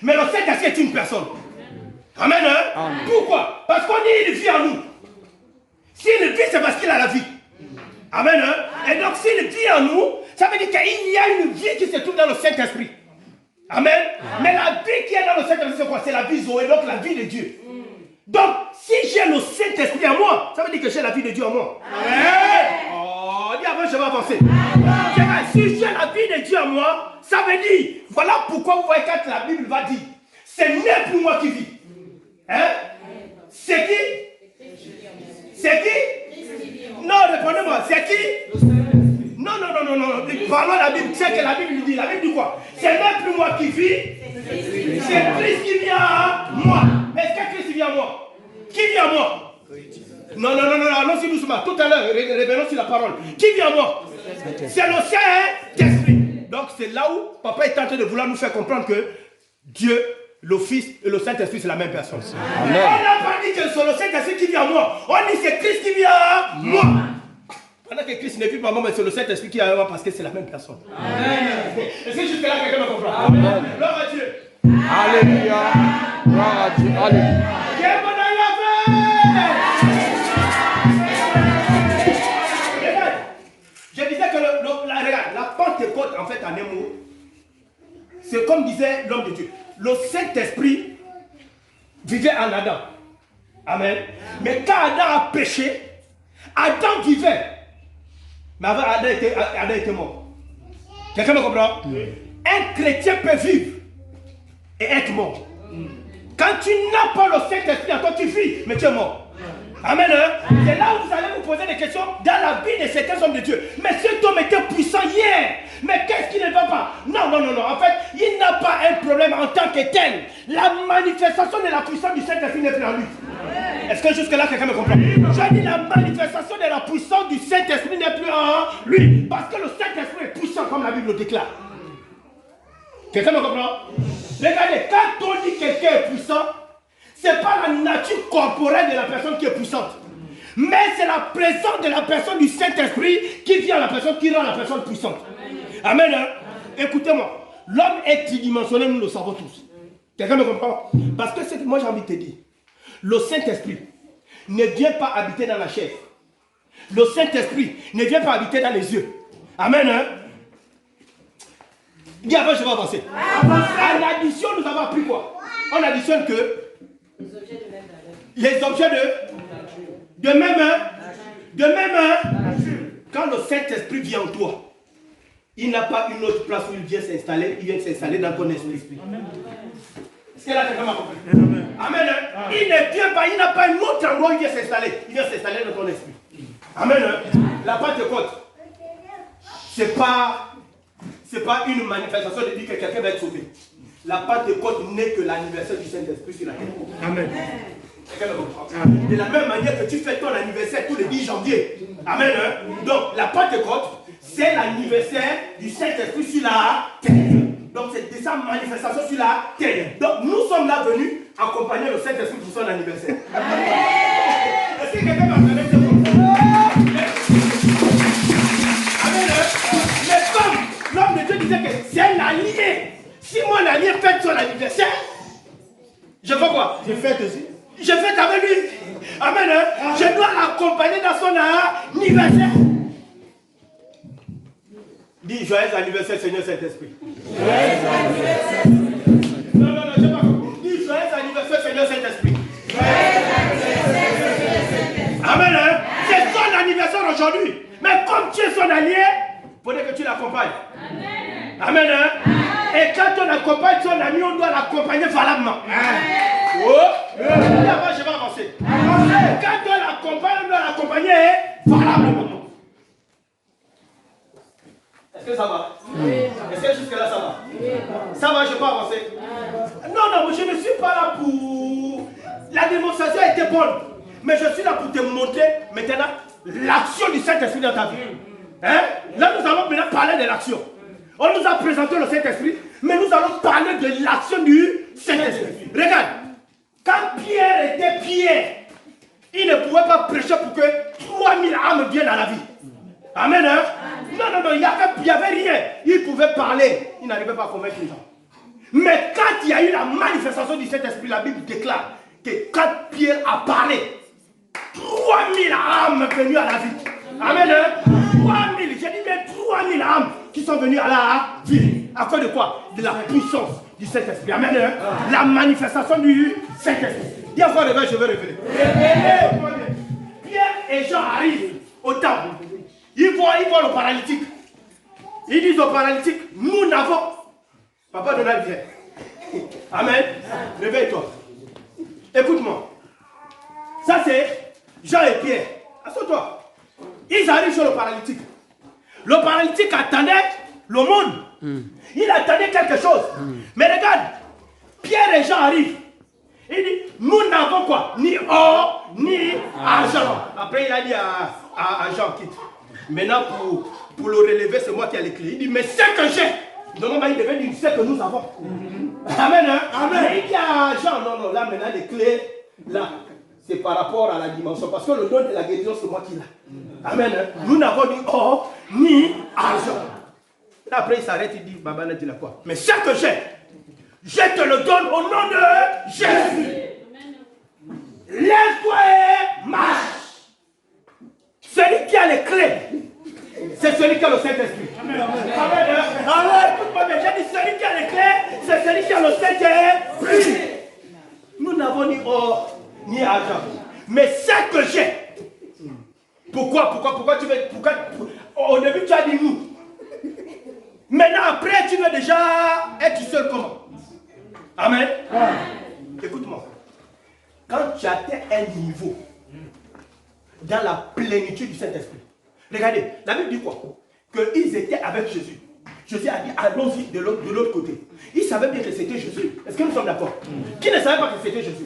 Mais le Saint-Esprit est une personne. Amen. Amen. Pourquoi? Parce qu'on dit qu'il vit en nous. S'il vit, c'est parce qu'il a la vie. Amen. Et donc, s'il vit en nous, ça veut dire qu'il y a une vie qui se trouve dans le Saint-Esprit. Amen. Mais la vie qui est dans le Saint-Esprit, c'est quoi? C'est la vie Zoé, donc la vie de Dieu. Donc, si j'ai le Saint-Esprit en moi, ça veut dire que j'ai la vie de Dieu en moi. Amen. Oh, dis avant, je vais avancer. Si j'ai la vie de Dieu en moi, ça veut dire, voilà pourquoi vous voyez quand la Bible va dire, c'est même pour moi qui vis. Hein? C'est qui? C'est qui? Non, répondez-moi, c'est qui? Non. Parlons de la Bible. C'est que la Bible nous dit. La Bible dit quoi? C'est même plus moi qui vis. C'est Christ qui vient à moi. Est-ce que Christ vient à moi? Qui vient à moi? Non, allons-y doucement. Tout à l'heure, revenons sur la parole. Qui vient à moi? C'est le Saint-Esprit. Donc c'est là où papa est en train de vouloir nous faire comprendre que Dieu, le Fils et le Saint-Esprit, c'est la même personne. Amen. On n'a pas dit que c'est le Saint-Esprit qui vient à moi. On dit que c'est Christ qui vient à moi. Pendant que Christ ne vit pas moi, mais c'est le Saint-Esprit qui vient à moi parce que c'est la même personne. Amen. Est-ce que jusque-là quelqu'un me comprend? Amen. Gloire à Dieu. Alléluia. Gloire à Dieu. Alléluia. Je disais que la Pentecôte, en fait, en un mot, c'est comme disait l'homme de Dieu. Le Saint-Esprit vivait en Adam. Amen. Mais quand Adam a péché, Adam vivait. Mais avant, Adam était mort. Quelqu'un me comprend? Un chrétien peut vivre et être mort. Quand tu n'as pas le Saint-Esprit en toi, tu vis, mais tu es mort. Amen. C'est là où vous allez vous poser des questions dans la vie de certains hommes de Dieu. Mais cet homme était puissant hier. Mais qu'est-ce qui ne va pas? Non. En fait, il n'a pas un problème en tant que tel. La manifestation de la puissance du Saint-Esprit n'est plus en lui. Est-ce que jusque-là, quelqu'un me comprend? Je dis la manifestation de la puissance du Saint-Esprit n'est plus en lui. Parce que le Saint-Esprit est puissant comme la Bible le déclare. Quelqu'un me comprend? Regardez, quand on dit que quelqu'un est puissant, ce n'est pas la nature corporelle de la personne qui est puissante. Mais c'est la présence de la personne du Saint-Esprit qui vient à la personne, qui rend la personne puissante. Amen. Écoutez-moi, l'homme est tridimensionnel, nous le savons tous. Quelqu'un me comprend? Parce que c'est que moi j'ai envie de te dire, le Saint-Esprit ne vient pas habiter dans la chair. Le Saint-Esprit ne vient pas habiter dans les yeux. Amen. Dis avant, je vais avancer. En addition, nous avons appris quoi? On additionne que les objets de même, quand le Saint-Esprit vient en toi, il n'a pas une autre place où il vient s'installer, il vient s'installer dans ton esprit. Est-ce que là, quelqu'un m'a compris? Amen. Il ne vient pas, il n'a pas un autre endroit où il vient s'installer, il vient s'installer dans ton esprit. Amen. La Pentecôte, c'est pas une manifestation de dire que quelqu'un va être sauvé. La Pentecôte n'est que l'anniversaire du Saint-Esprit sur la terre. Amen. De la même manière que tu fais ton anniversaire tous les 10 janvier. Amen. Donc la Pentecôte, c'est l'anniversaire du Saint-Esprit sur la terre. Donc c'est sa manifestation sur la terre. Donc nous sommes là venus accompagner le Saint-Esprit pour son anniversaire. Est-ce que quelqu'un m'a entendu ce mot? Amen. Mais comme l'homme de Dieu disait que c'est un allié. Si mon allié fête son anniversaire, je fais quoi? Je fête aussi. Je fête avec lui. Amen. Je dois l'accompagner dans son anniversaire. Dis joyeux anniversaire, Seigneur Saint-Esprit. Joyeux anniversaire. Non, je ne sais pas. Dis joyeux anniversaire, Seigneur Saint-Esprit. Amen. C'est son anniversaire aujourd'hui. Mais comme tu es son allié, il faudrait que tu l'accompagnes. Amen. Et quand on accompagne son ami, on doit l'accompagner valablement. Je vais avancer. Quand on l'accompagne, on doit l'accompagner valablement. Est-ce que ça va? Est-ce que jusque-là ça va? Ça va, je peux avancer? Non, je ne suis pas là pour... La démonstration a été bonne. Mais je suis là pour te montrer maintenant l'action du Saint-Esprit dans ta vie. Là, nous allons maintenant parler de l'action. On nous a présenté le Saint-Esprit, mais nous allons parler de l'action du Saint-Esprit. Regarde, quand Pierre était Pierre, il ne pouvait pas prêcher pour que 3000 âmes viennent à la vie. Amen. Non, il n'y avait rien. Il pouvait parler, il n'arrivait pas à convaincre les gens. Mais quand il y a eu la manifestation du Saint-Esprit, la Bible déclare que quand Pierre a parlé, 3000 âmes venues à la vie. Amen. 3000, j'ai dit bien 3000 âmes qui sont venues à la vie. À cause de quoi? De la puissance du Saint-Esprit. Amen. La manifestation du Saint-Esprit. Dis encore le je vais révéler. Pierre et Jean arrivent au temple. Ils voient le paralytique. Ils disent au paralytique, nous n'avons. Papa Donald vient. Amen. Réveille-toi. Écoute-moi. Ça c'est Jean et Pierre. Assois-toi. Ils arrivent sur le paralytique. Le paralytique attendait le monde. Il attendait quelque chose. Mais regarde, Pierre et Jean arrivent. Il dit, nous n'avons quoi? Ni or, ni argent. Après il a dit à Jean, quitte. Maintenant pour le relever, c'est moi qui ai les clés. Il dit, mais ce que j'ai. Normalement il devait dire, ce que nous avons. Amen. Amen. Il dit à Jean, non, là maintenant les clés, là. C'est par rapport à la dimension. Parce que le don de la guérison, c'est moi qui l'ai. Amen. Nous n'avons ni or, ni argent. Après, il s'arrête, il dit, Baba, dit la quoi? Mais ce que j'ai, je te le donne au nom de Jésus. Lève-toi et marche. Celui qui a les clés, c'est celui qui a le Saint-Esprit. Amen. Écoute-moi bien, j'ai dit celui qui a les clés, c'est celui qui a le Saint-Esprit. Nous n'avons ni ni argent. Mais ce que j'ai. Pourquoi tu veux. Au début, tu as dit nous. Maintenant, après, tu veux déjà être seul comment? Amen. Écoute-moi. Quand tu atteins un niveau dans la plénitude du Saint-Esprit, regardez, la Bible dit quoi? Qu'ils étaient avec Jésus. Jésus a dit allons-y de l'autre côté. Ils savaient bien que c'était Jésus. Est-ce que nous sommes d'accord? Qui ne savait pas que c'était Jésus?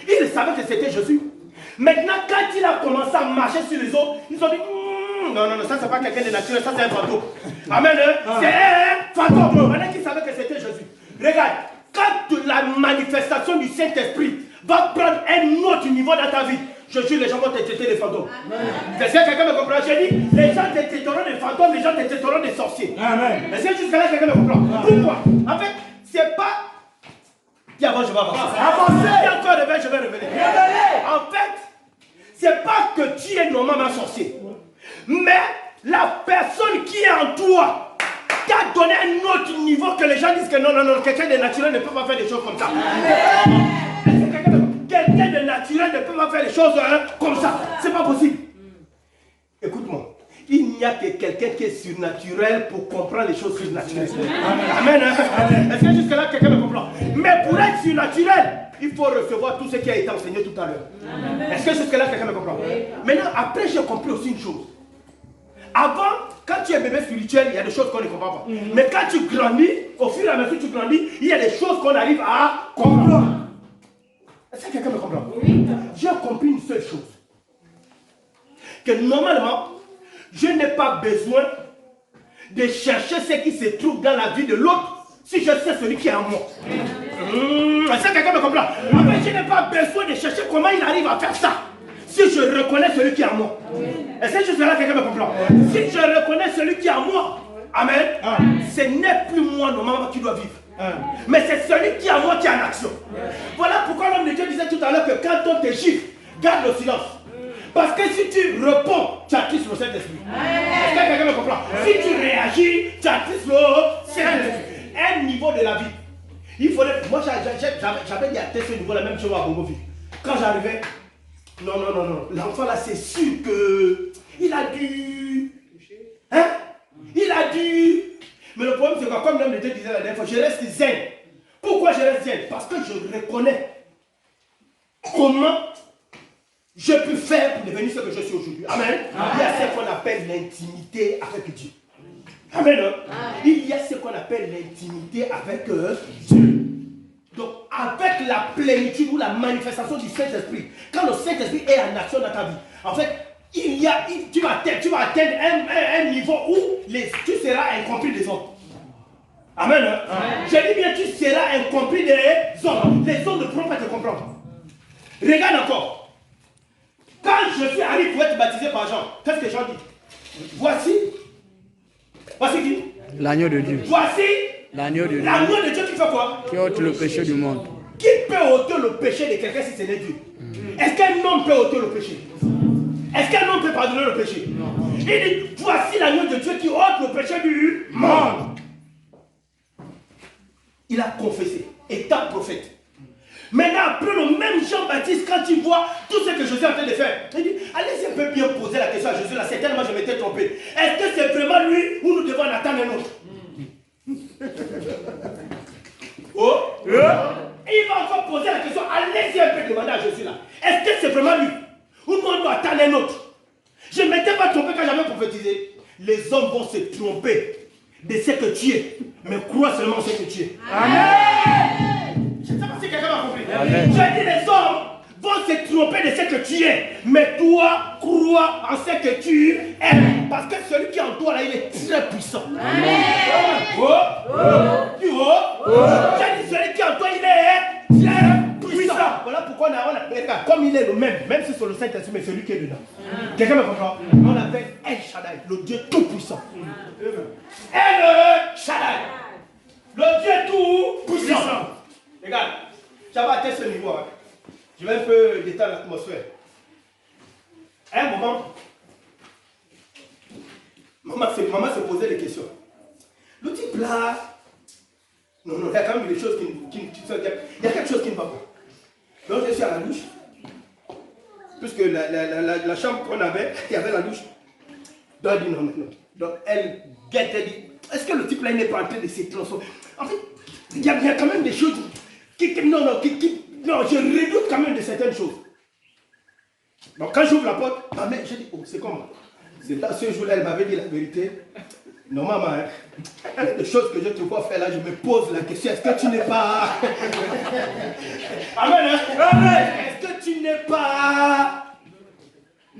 Ils savaient que c'était Jésus. Maintenant, quand il a commencé à marcher sur les eaux, ils ont dit non, ça c'est pas quelqu'un de naturel, ça c'est un fantôme. Amen. C'est un fantôme. Maintenant qu'ils savaient que c'était Jésus. Regarde, quand la manifestation du Saint-Esprit va prendre un autre niveau dans ta vie, je jure, les gens vont te traiter des fantômes. Est-ce que quelqu'un me comprend? J'ai dit, les gens te traiteront des fantômes, les gens te traiteront des sorciers. Amen. Est-ce que jusqu'à là, quelqu'un me comprend? Pourquoi? En fait, c'est pas. Puis avant, je vais avancer. Puis encore je vais revenir. En fait, c'est pas que tu es normalement un sorcier. Mais la personne qui est en toi t'a donné un autre niveau que les gens disent que non, quelqu'un de naturel ne peut pas faire des choses comme ça. Quelqu'un de naturel ne peut pas faire les choses comme ça. C'est pas possible. Écoute-moi. Il n'y a que quelqu'un qui est surnaturel pour comprendre les choses surnaturelles. Amen. Est-ce que jusque-là, quelqu'un me comprend? Mais pour être surnaturel, il faut recevoir tout ce qui a été enseigné tout à l'heure. Est-ce que jusque-là, quelqu'un me comprend? Maintenant, après, j'ai compris aussi une chose. Avant, quand tu es bébé spirituel, il y a des choses qu'on ne comprend pas. Mais quand tu grandis, au fur et à mesure que tu grandis, il y a des choses qu'on arrive à comprendre. Est-ce que quelqu'un me comprend? J'ai compris une seule chose. Que normalement, je n'ai pas besoin de chercher ce qui se trouve dans la vie de l'autre si je sais celui qui est en moi. Est-ce que quelqu'un me comprend? En fait, je n'ai pas besoin de chercher comment il arrive à faire ça si je reconnais celui qui est en moi. Est-ce que juste là, quelqu'un me comprend? Si je reconnais celui qui est en moi, amen, ce n'est plus moi normalement qui dois vivre. Mais c'est celui qui est en moi qui est en action. Voilà pourquoi l'homme de Dieu disait tout à l'heure que quand on te gifle, garde le silence. Parce que si tu réponds, tu attises le Saint-Esprit. Est-ce que quelqu'un me comprend? Si tu réagis, tu attises le Saint-Esprit. Un niveau de la vie. Il faudrait. Moi, j'avais dit à ce niveau la même chose à Bongo-Ville. Quand j'arrivais, non. L'enfant là, c'est sûr que. Il a dû. Hein? Il a dû. Mais le problème, c'est quoi? Comme l'homme de Dieu disait la dernière fois, je reste zen. Pourquoi je reste zen? Parce que je reconnais comment je peux faire pour devenir ce que je suis aujourd'hui. Amen. Il y a ce qu'on appelle l'intimité avec Dieu. Amen. Il y a ce qu'on appelle l'intimité avec Dieu. Donc, avec la plénitude ou la manifestation du Saint-Esprit, quand le Saint-Esprit est en action dans ta vie, en fait, tu vas atteindre un niveau où tu seras incompris des autres. Amen. Je dis bien, tu seras incompris des hommes. Les hommes ne pourront pas te comprendre. Regarde encore. Quand je suis arrivé pour être baptisé par Jean, qu'est-ce que Jean dit? Voici qui? L'agneau de Dieu. Voici l'agneau de Dieu. L'agneau de Dieu qui fait quoi? Qui ôte le péché du monde. Qui peut ôter le péché de quelqu'un si ce n'est Dieu? Est-ce qu'un homme peut ôter le péché? Est-ce qu'un homme peut pardonner le péché? Il dit, voici l'agneau de Dieu qui ôte le péché du monde. Il a confessé, étant prophète. Maintenant, après le même Jean-Baptiste, quand il voit tout ce que Jésus est en train de faire, il dit, allez un peu bien poser la question à Jésus, là, certainement je m'étais trompé. Est-ce que c'est vraiment lui ou nous devons en attendre un autre? Il va encore poser la question, allez un peu demander à Jésus là. Est-ce que c'est vraiment lui ou nous on doit attendre un autre? Je ne m'étais pas trompé quand j'avais prophétisé. Les hommes vont se tromper de ce que tu es, mais crois seulement en ce que tu es. Amen. Je ne sais pas si quelqu'un m'a compris. Amen. J'ai dit les hommes vont se tromper de ce que tu es, mais toi, crois en ce que tu es. Parce que celui qui est en toi là, il est très puissant. Amen. J'ai dit celui qui est en toi, il est très puissant. Voilà pourquoi on appelle, comme il est le même si c'est le Saint-Esprit, mais celui qui est dedans. Quelqu'un me comprend? On appelle El Shaddai, le Dieu tout puissant. El Shaddai, le Dieu tout puissant. Regarde, j'avais atteint ce niveau. Je vais un peu détendre l'atmosphère. À un moment, maman se posait des questions. Le type là, non, il y a quand même des choses qui il y a quelque chose qui ne va pas. Donc je suis à la douche. puisque la chambre qu'on avait, il y avait la douche. Donc elle dit non. Donc elle guette, elle dit, est-ce que le type là il n'est pas en train de se transformer? En fait, il y a quand même des choses non, je redoute quand même de certaines choses. Donc quand j'ouvre la porte, ma mère, j'ai dit, oh, c'est comment? C'est là, ce jour-là, elle m'avait dit la vérité. Non, maman, hein, les choses que je te vois faire là, je me pose la question, est-ce que tu n'es pas... Amen, hein? Est-ce que tu n'es pas...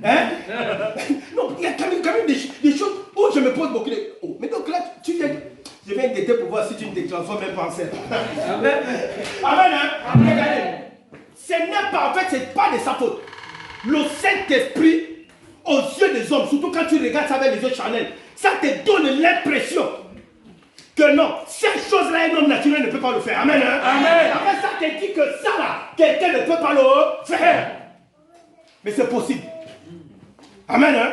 Hein? Non, il y a quand même des choses où je me pose beaucoup de... Oh, mais donc là, tu viens... Je viens t'aider pour voir si tu ne te transformes même pas en serre. Amen, hein? Regardez. Ce n'est pas, en fait, c'est pas de sa faute. Le Saint-Esprit, aux yeux des hommes, surtout quand tu regardes ça avec les yeux charnels, ça te donne l'impression que non, cette chose-là, un homme naturel ne peut pas le faire. Amen, hein? Amen. Après ça te dit que ça là, quelqu'un ne peut pas le faire. Mais c'est possible. Amen, hein?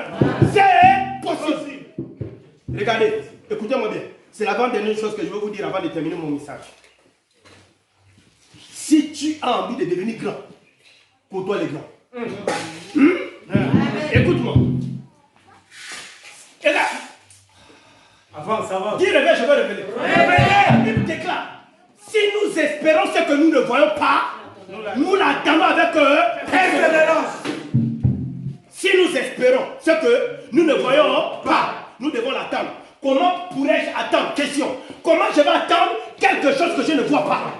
C'est possible. Regardez, écoutez-moi bien. C'est l'avant-dernière chose que je veux vous dire avant de terminer mon message. Si tu as envie de devenir grand, pour toi les grands. Écoute-moi. Et là, Avance. dis réveille, je vais révéler. La Bible déclare, si nous espérons ce que nous ne voyons pas, nous l'attendons avec persévérance. Si nous espérons ce que nous ne voyons pas, nous devons l'attendre. Comment pourrais-je attendre? Question. Comment je vais attendre quelque chose que je ne vois pas?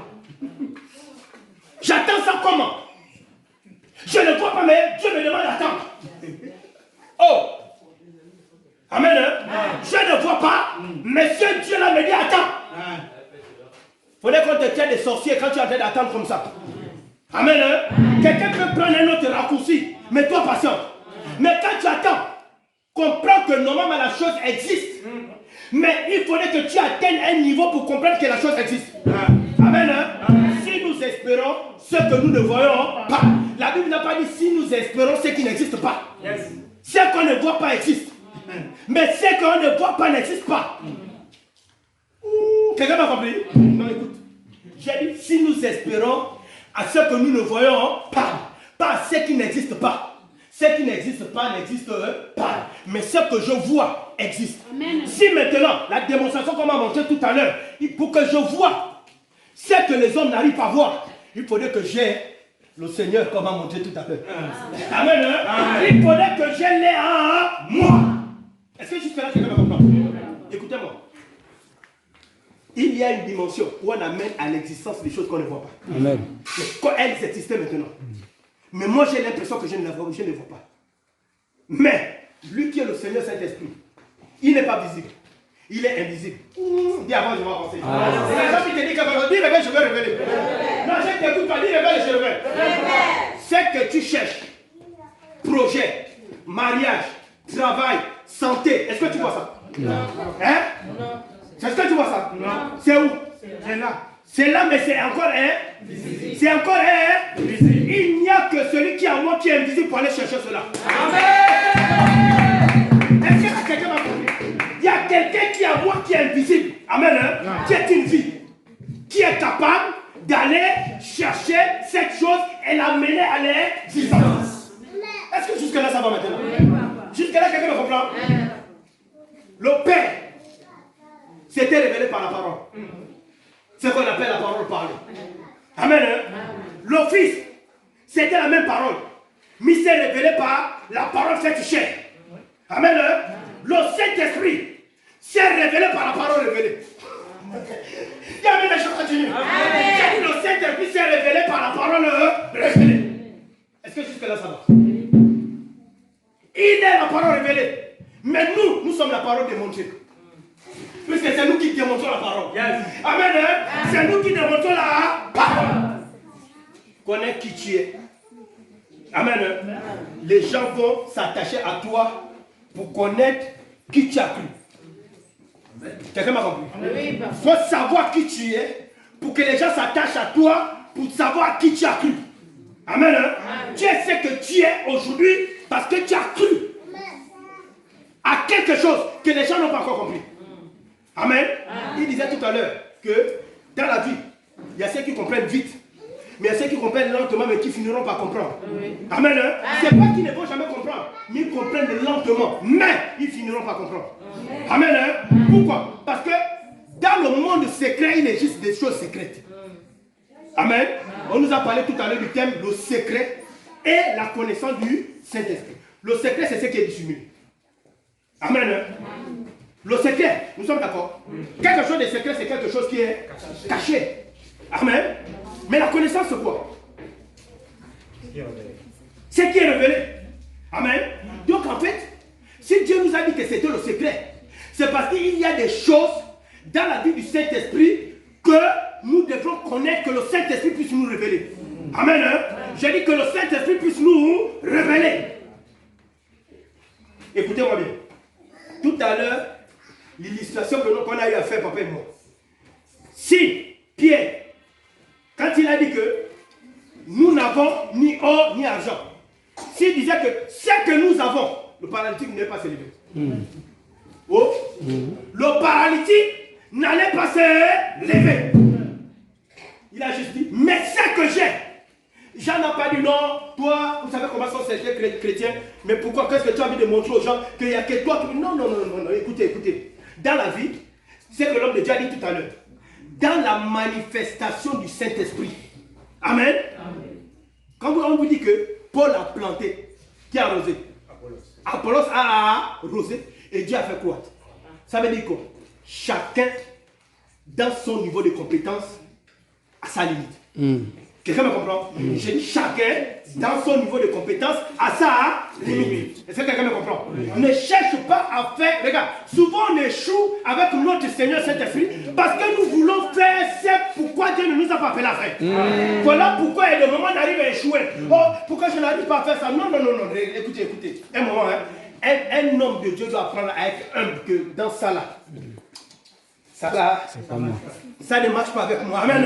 J'attends ça comment? Je ne vois pas, mais Dieu me demande d'attendre. Oh! Amen. Hein? Je ne vois pas, mais ce Dieu-là me dit attends. Faudrait qu'on te tienne des sorciers quand tu es en train d'attendre comme ça. Amen. Hein? Quelqu'un peut prendre un autre raccourci, mais toi patient. Mais quand tu attends, comprends que normalement la chose existe. Mais il faudrait que tu atteignes un niveau pour comprendre que la chose existe. Amen. Hein? Si nous espérons ce que nous ne voyons pas, la Bible n'a pas dit si nous espérons ce qui n'existe pas. Ce qu'on ne voit pas existe. Mais ce qu'on ne voit pas n'existe pas. Quelqu'un m'a compris? Non, écoute. J'ai dit si nous espérons à ce que nous ne voyons pas, pas à ce qui n'existe pas. Ce qui n'existe pas n'existe pas. Mais ce que je vois existe. Amen. Si maintenant, la démonstration qu'on m'a montré tout à l'heure, pour que je vois ce que les hommes n'arrivent pas à voir, il faudrait que j'ai le Seigneur qu'on m'a montré tout à l'heure. Amen. Hein? Amen. Il faudrait que j'ai l'ai en moi. Est-ce que jusque-là, quelqu'un va comprendre? Écoutez-moi. Il y a une dimension où on amène à l'existence des choses qu'on ne voit pas. Amen. Mais quand elles existaient maintenant. Mais moi, j'ai l'impression que je ne les vois pas. Mais, lui qui est le Seigneur Saint-Esprit, il n'est pas visible. Il est invisible. Dis avant, je vais avancer. Les gens qui te disent que dis révèle, je vais révéler. Non, je ne t'écoute pas, dis révèle, je révèle. C'est que tu cherches. Projet, mariage, travail, santé. Est-ce que tu vois ça? Non. Hein? Non. Est-ce que tu vois ça? Non. C'est où? C'est là. C'est là, mais c'est encore invisible. C'est encore invisible. Il n'y a que celui qui est en moi qui est invisible pour aller chercher cela. Amen. Est-ce que quelqu'un m'a compris? Il y a quelqu'un qui est en moi qui est invisible. Amen. Hein? Qui est une vie. Qui est capable d'aller chercher cette chose et l'amener à l'existence. Est-ce que jusque-là ça va maintenant? Jusque-là quelqu'un me comprend? Le Père s'était révélé par la parole. C'est ce qu'on appelle la parole parlée. Amen. Hein? Le Fils, c'était la même parole. Mais il s'est révélé par la parole faite chair. Amen. Hein? Le Saint-Esprit s'est révélé par la parole révélée. Il y a même des choses continues. J'ai dit le Saint-Esprit s'est révélé par la parole révélée. Est-ce que jusque-là ça va? Il est la parole révélée. Mais nous sommes la parole démontrée. Puisque c'est nous qui démontrons la parole. Yes. Amen. Hein? C'est nous qui démontrons la parole. Connais qui tu es. Amen. Hein? Les gens vont s'attacher à toi pour connaître qui tu as cru. Quelqu'un m'a compris? Il faut savoir qui tu es pour que les gens s'attachent à toi pour savoir qui tu as cru. Amen. Hein? Tu es ce que tu es aujourd'hui parce que tu as cru à quelque chose que les gens n'ont pas encore compris. Amen. Il disait tout à l'heure que dans la vie, il y a ceux qui comprennent vite. Mais il y a ceux qui comprennent lentement, mais qui finiront par comprendre. Amen. Hein? C'est pas qu'ils ne vont jamais comprendre, mais ils comprennent lentement, mais ils finiront par comprendre. Amen. Hein? Pourquoi? Parce que dans le monde secret, il existe des choses secrètes. Amen. On nous a parlé tout à l'heure du thème, le secret et la connaissance du Saint-Esprit. Le secret, c'est ce qui est dissimulé. Amen. Hein? Le secret, nous sommes d'accord. Quelque chose de secret, c'est quelque chose qui est caché. Amen. Mais la connaissance, c'est quoi? C'est qui est révélé. Amen. Donc en fait, si Dieu nous a dit que c'était le secret, c'est parce qu'il y a des choses dans la vie du Saint-Esprit que nous devons connaître, que le Saint-Esprit puisse nous révéler. Amen. Hein? J'ai dit que le Saint-Esprit puisse nous révéler. Écoutez-moi bien. Tout à l'heure, l'illustration qu'on a eu à faire, papa et moi. Si Pierre, quand il a dit que nous n'avons ni or ni argent, s'il disait que ce que nous avons, le paralytique n'allait pas se lever. Oh. Le paralytique n'allait pas se lever. Il a juste dit, mais ce que j'ai, Jean n'a pas dit non, toi, vous savez comment sont ces chrétiens, mais pourquoi, qu'est-ce que tu as envie de montrer aux gens qu'il n'y a que toi qui... Non, écoutez. Dans la vie, c'est que l'homme de Dieu a dit tout à l'heure, dans la manifestation du Saint-Esprit. Amen. Quand on vous dit que Paul a planté, qui a arrosé? Apollos a arrosé et Dieu a fait quoi? Ça veut dire quoi? Chacun, dans son niveau de compétence, a sa limite. Quelqu'un me comprend? J'ai dit chacun, dans son niveau de compétence, a sa limite. Est-ce que quelqu'un me comprend? Ne cherche pas à faire... Regarde, souvent on échoue avec notre Seigneur Saint-Esprit parce que nous voulons faire ce pourquoi Dieu ne nous a pas fait la faire. Voilà pourquoi il y a le moment d'arriver à échouer. Oh, pourquoi je n'arrive pas à faire ça? Non. Écoutez. Un moment, hein. Un homme de Dieu doit apprendre à être humble que dans ça là. Ça là, ça ne marche pas avec moi. Amen.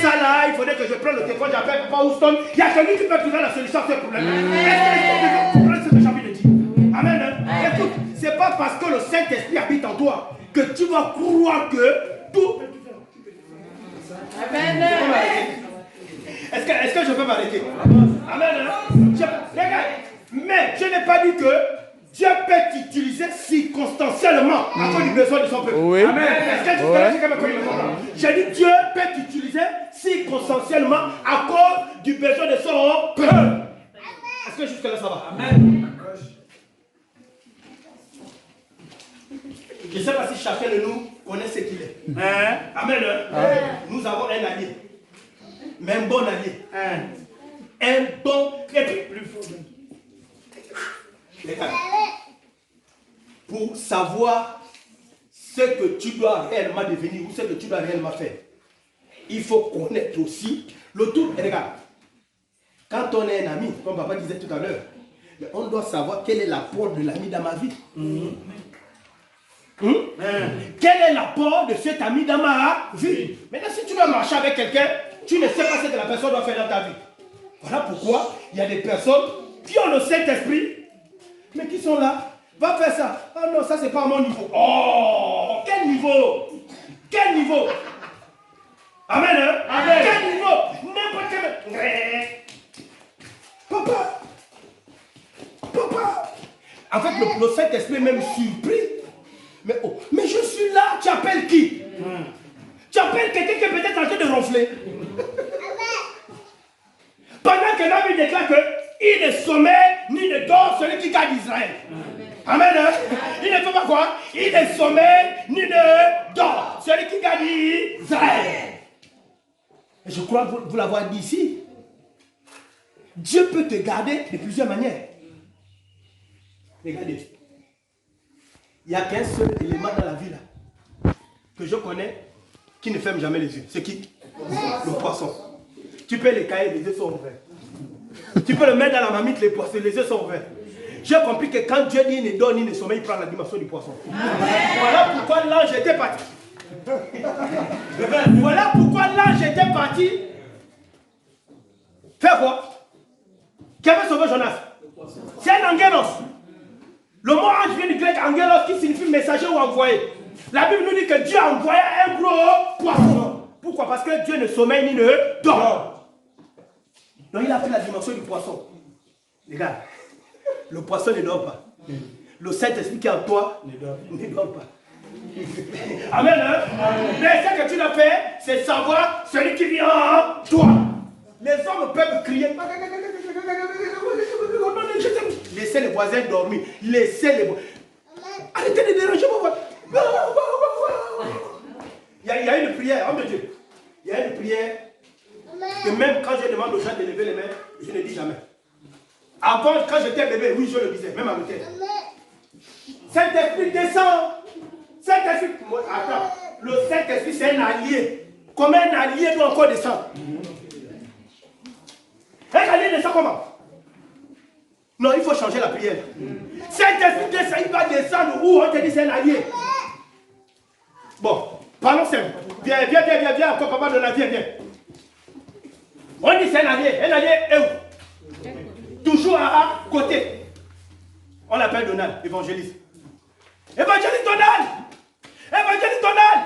Ça là, il faudrait que je prenne le téléphone, j'appelle Papa Houston. Il y a quelqu'un qui peut trouver la solution à ce problème. Est-ce que vous comprenez ce que j'ai envie de dire? Amen. Écoute, c'est pas parce que le Saint-Esprit habite en toi que tu vas croire que tout. Amen. Est-ce que je peux m'arrêter? Amen. Regarde, mais je n'ai pas dit que Dieu peut t'utiliser circonstanciellement à cause du besoin de son peuple. Oui. Amen. Est-ce que tu connais J'ai dit Dieu peut t'utiliser circonstanciellement à cause du besoin de son peuple. Est-ce que jusque là ça va? Amen. Je ne sais pas si chacun de nous connaît ce qu'il est. Amen. Nous avons un allié. Mais un bon allié. Un bon et puis plus fort. Pour savoir ce que tu dois réellement devenir ou ce que tu dois réellement faire, il faut connaître aussi le tout. Et regarde, quand on est un ami, comme papa disait tout à l'heure, on doit savoir quel est l'apport de l'ami dans ma vie. Quel est l'apport de cet ami dans ma vie? Maintenant, si tu dois marcher avec quelqu'un, tu ne sais pas ce que la personne doit faire dans ta vie. Voilà pourquoi il y a des personnes qui ont le Saint-Esprit, mais qui sont là. Va faire ça. Ah non, ça c'est pas à mon niveau. Oh, quel niveau? Quel niveau? Amen, hein? Amen. Quel niveau? N'importe quel... Papa. En fait, le Saint-Esprit est même surpris. Mais je suis là, tu appelles qui? Tu appelles quelqu'un qui est peut-être en train de ronfler. Pendant que l'homme déclare que il ne sommeille ni ne dort celui qui garde Israël. Amen. Hein? Il ne fait pas quoi? Il ne sommeille ni ne dort celui qui garde Israël. Et je crois que vous l'avoir dit ici. Dieu peut te garder de plusieurs manières. Regardez. Il n'y a qu'un seul élément dans la vie là que je connais qui ne ferme jamais les yeux. C'est qui? Le poisson. Tu peux les cailler, les yeux sont ouverts. Tu peux le mettre dans la marmite, les poissons, les yeux sont ouverts. J'ai compris que quand Dieu dit il ne dort ni ne sommeille, il prend la dimension du poisson. Voilà pourquoi l'ange était parti. Voilà pourquoi l'ange était parti. Faire quoi? Qui avait sauvé Jonas? C'est un angelos. Le mot ange vient du grec angelos qui signifie messager ou envoyé. La Bible nous dit que Dieu a envoyé un gros poisson. Pourquoi? Parce que Dieu ne sommeille ni ne dort. Donc il a pris la dimension du poisson. Regarde, le poisson ne dort pas. Le Saint-Esprit qui est en toi ne dort pas. Amen. Hein? Mais ce que tu dois faire, c'est savoir celui qui vient en toi. Les hommes peuvent crier. Laissez les voisins dormir. Laissez les voisins. Arrêtez de déranger vos voisins. Il y a une prière, homme de Dieu. Il y a une prière que même quand je demande aux gens de lever les mains, je ne dis jamais. Avant, quand j'étais bébé, oui, je le disais, même à l'hôtel. Saint-Esprit descend. Saint-Esprit, attends, le Saint-Esprit c'est un allié. Comment un allié doit encore descendre? Un allié descend comment? Non, il faut changer la prière. Saint-Esprit descend, il va descendre où on te dit c'est un allié. Bon, parlons simple. Viens, encore papa de la vie, viens. On dit c'est un allié est où? Toujours à côté. On l'appelle Donald, évangéliste. Évangéliste Donald! Évangéliste Donald!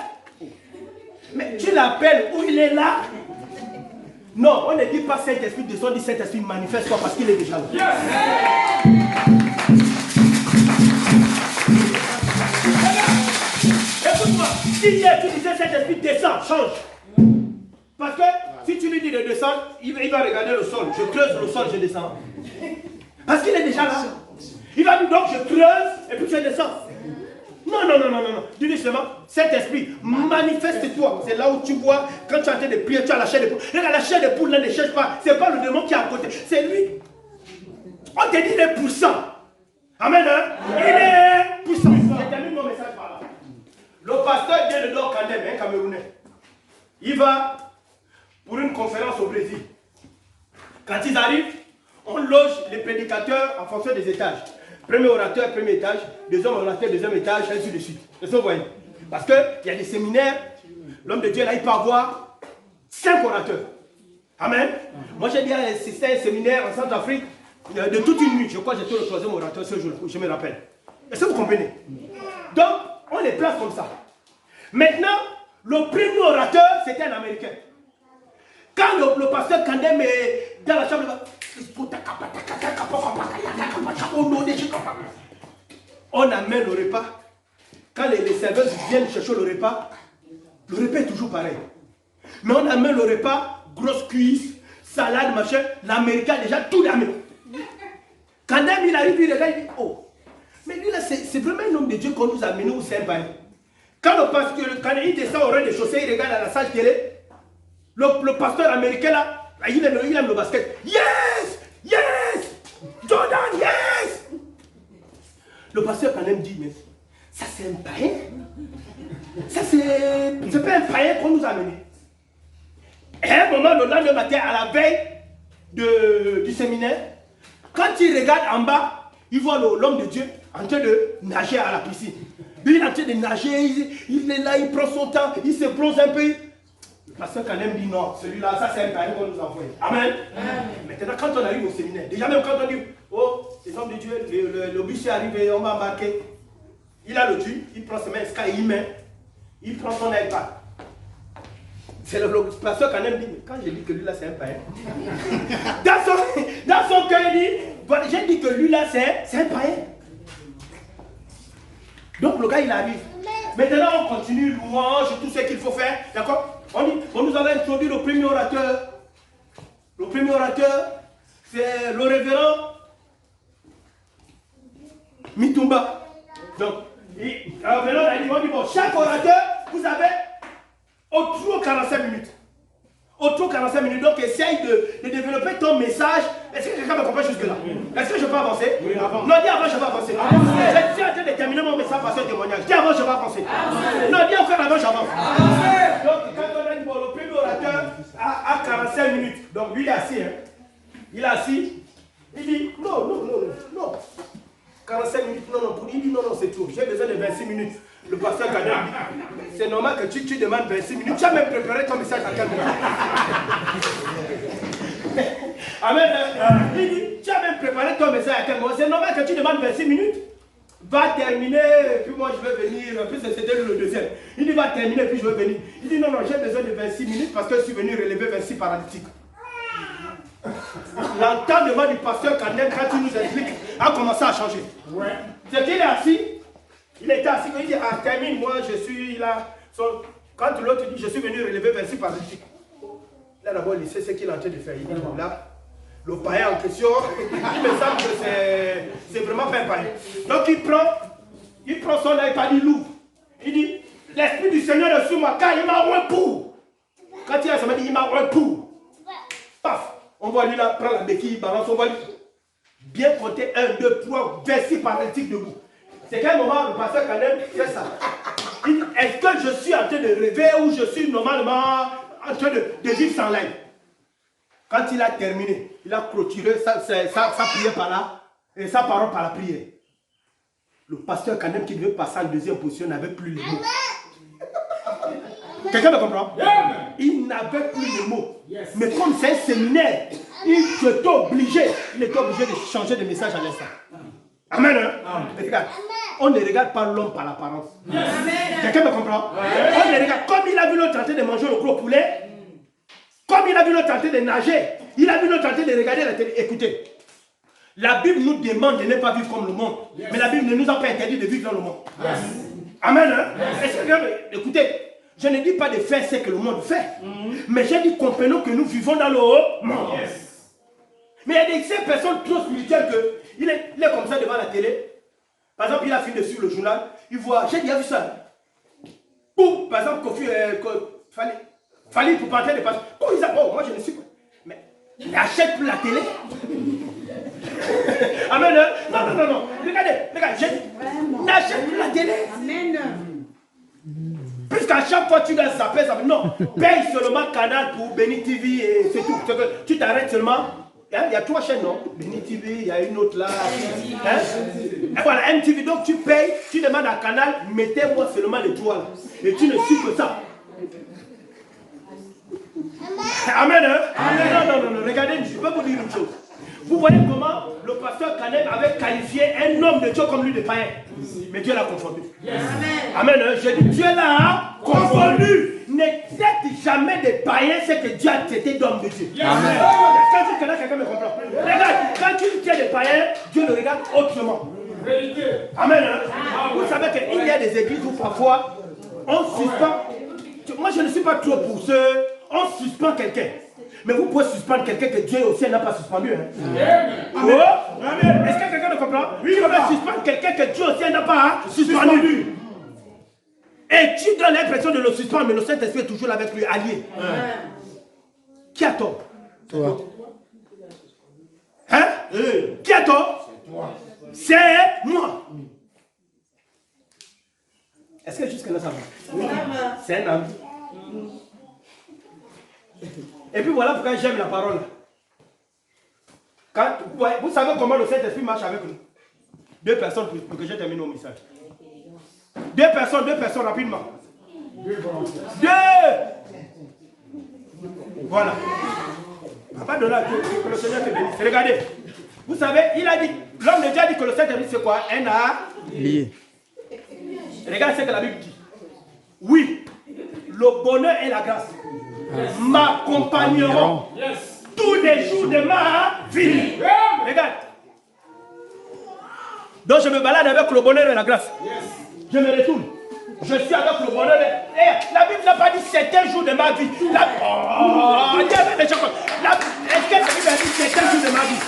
Mais tu l'appelles où il est là? Non, on ne dit pas Saint-Esprit descend, on dit Saint-Esprit manifeste-toi parce qu'il est déjà là. Écoute-moi, si hier tu disais Saint-Esprit descend, change. Parce que si tu lui dis de descendre, il va regarder le sol. Je creuse le sol, je descends. Parce qu'il est déjà là. Il va dire donc je creuse et puis je descends. Non. Dis seulement, Saint-Esprit, manifeste-toi. C'est là où tu vois, quand tu es en train de prier, tu as la chair de poule. Regarde, la chair de poule là ne cherche pas. Ce n'est pas le démon qui est à côté. C'est lui. On te dit il est puissant. Amen. Hein? Il est puissant. Je termine mon message par là. Le pasteur vient de Dor Kandem, un Camerounais. Il va pour une conférence au Brésil. Quand ils arrivent, on loge les prédicateurs en fonction des étages. Premier orateur, premier étage, deuxième orateur, deuxième étage, ainsi de suite. Est-ce que vous voyez? Parce qu'il y a des séminaires, l'homme de Dieu là, il peut avoir 5 orateurs. Amen. Moi j'ai dit, c'est un séminaire en Centrafrique de toute une nuit. Je crois que j'étais le 3e orateur ce jour-là, je me rappelle. Est-ce que vous comprenez? Donc, on les place comme ça. Maintenant, le premier orateur, c'était un Américain. Quand le pasteur Kandem est dans la chambre, on amène le repas. Quand les serveurs viennent chercher le repas est toujours pareil. Mais on amène le repas, grosse cuisse, salade, machin. L'Américain déjà tout amène. Kandem il arrive, il regarde, il dit, oh, mais lui là c'est vraiment un homme de Dieu qu'on nous a amené au Saint-Pain. Quand le pasteur, quand il descend au rez-de-chaussée, il regarde à la salle télé. Le pasteur américain là, il aime le basket. Yes! Yes! Jordan, yes! Le pasteur quand même dit, mais ça c'est un païen. Ça c'est pas un païen qu'on nous a amené. Et à un moment, le lendemain matin, à la veille du séminaire, quand il regarde en bas, il voit l'homme de Dieu en train de nager à la piscine. Lui, il est en train de nager, il est là, il prend son temps, il se plonge un peu. Parce que quand même dit non, celui-là, ça c'est un païen qu'on nous a envoyé. Amen. Maintenant, quand on arrive au séminaire, déjà même quand on dit, oh, les hommes de Dieu, le bus est arrivé, on va embarquer. Il a le tube, il prend ses mains, il prend son iPad. C'est le pasteur quand même dit, mais quand j'ai dit que lui là c'est un païen. Dans son cœur, il dit, voilà, j'ai dit que lui là c'est un païen. Donc le gars il arrive. Maintenant on continue, louange, tout ce qu'il faut faire, d'accord? On nous avait introduit le premier orateur. Le premier orateur, c'est le révérend Mitumba. Donc, maintenant on dit, bon, chaque orateur, vous avez autour 45 minutes. Autour 45 minutes, donc essaye de développer ton message. Est-ce que quelqu'un me comprend jusque-là? Est-ce que je peux avancer? Oui, avant. Non, dis avant, je vais avancer. Je suis en train de terminer mon message par ce témoignage. Dis avant, je vais avancer. Non, dis encore avant, j'avance. Donc, quand on a dit, bon, le premier orateur a 45 minutes. Donc, lui, il est assis. Hein. Il est assis. Il dit, non. 45 minutes, non. Il dit, non, c'est tout. J'ai besoin de 26 minutes. Le pasteur Kadem dit, c'est normal que tu demandes 26 minutes. Tu as même préparé ton message à quel moment? Amen. Il dit, tu as même préparé ton message à quel moment? C'est normal que tu demandes 26 minutes. Va terminer, puis moi je vais venir. Puis c'était le deuxième. Il dit, va terminer, puis je vais venir. Il dit, non, j'ai besoin de 26 minutes parce que je suis venu relever 26 paralytiques. l'entendement du pasteur Kandem, quand il nous explique, a commencé à changer. C'est qu'il est assis, il était assis, il dit, ah, termine, moi je suis là. Quand l'autre dit, je suis venu relever verset par verset. Là d'abord, il sait ce qu'il est en train de faire. Il dit, là, le païen en question, il me semble que c'est vraiment pas un païen. Donc il prend son iPad, il l'ouvre. Il dit, l'Esprit du Seigneur est sur moi, car il m'a oint pour. Quand il a ça, il m'a oint pour. Paf, on voit lui là, prendre la béquille, il balance, on voit lui bien compter 1, 2, 3 versets par verset debout. C'est quel moment le pasteur Kandem fait ça? Il dit, est-ce que je suis en train de rêver ou je suis normalement en train de vivre sans l'aide? Quand il a terminé, il a clôturé sa prière par là et sa parole par la prière. Le pasteur Kandem qui devait passer en deuxième position n'avait plus les mots. Quelqu'un me comprend? Il n'avait plus les mots. Mais comme c'est un séminaire, il était obligé de changer de message à l'instant. Amen. Regarde, on ne regarde pas l'homme par l'apparence. Quelqu'un me comprend? On ne regarde comme il a vu l'autre tenter de manger le gros poulet. Comme il a vu l'autre tenter de nager, il a vu l'autre tenter de regarder la télé. Écoutez, la Bible nous demande de ne pas vivre comme le monde. Mais la Bible ne nous a pas interdit de vivre dans le monde. Amen. Écoutez, je ne dis pas de faire ce que le monde fait. Mais j'ai dit comprenons que nous vivons dans le haut monde. Mais il y a ces personnes trop spirituelles qu'il est comme ça devant la télé. Par exemple, il a fini de suivre le journal. Il voit, j'ai déjà vu ça. Boum, par exemple, fallait pour partir de passer. Oh, ils oh, moi je ne suis pas. Mais n'achète plus la télé. Amen. Non. Regardez, n'achète plus la télé. Amen. Puisqu'à chaque fois tu dois zapper, non, paye seulement Canal pour Béni TV et c'est tout. Tu t'arrêtes seulement. Il y a 3 chaînes, non? Béni TV, il y a une autre là. Et voilà, MTV, donc tu payes, tu demandes à Canal, mettez-moi seulement les 3 là. Et tu ne suis que ça. Amen. Non, regardez, je peux vous dire une chose. Vous voyez comment le pasteur Kandem avait qualifié un homme de Dieu comme lui de païen. Mais Dieu l'a confondu. Amen. Je dis Dieu l'a confondu. N'accepte jamais des païens ce que Dieu a traité d'homme de Dieu. Amen. Quand quelqu'un me comprend. Regarde, quand tu tiens des païens, Dieu le regarde autrement. Amen. Vous savez qu'il y a des églises où parfois on suspend. Moi je ne suis pas trop pour ceux. On suspend quelqu'un. Mais vous pouvez suspendre quelqu'un que Dieu aussi n'a pas suspendu. Hein? Est-ce que quelqu'un me comprend? Oui, on va suspendre quelqu'un que Dieu aussi n'a pas suspendu. Et tu donnes l'impression de le suspendre, mais le Saint-Esprit est toujours là avec lui, allié. Qui a tort? Toi. Hein? Qui a tort? C'est moi. Est-ce que jusque-là ça va? C'est un ami. Et puis voilà pourquoi j'aime la parole. Quand, vous savez comment le Saint-Esprit marche avec nous? 2 personnes pour que je termine mon message. 2 personnes rapidement. 2. Voilà. Papa de là, que le Seigneur te bénisse. Regardez. Vous savez, il a dit, l'homme de Dieu a dit que le Saint-Esprit c'est quoi? Un allié. Regardez ce que la Bible dit. Oui, le bonheur et la grâce m'accompagneront tous les jours de ma vie. Regarde. Donc je me balade avec le bonheur et la grâce. Je me retourne. Je suis avec le bonheur. La Bible n'a pas dit certains jours de ma vie. Est-ce que la Bible a dit certains jours de ma vie?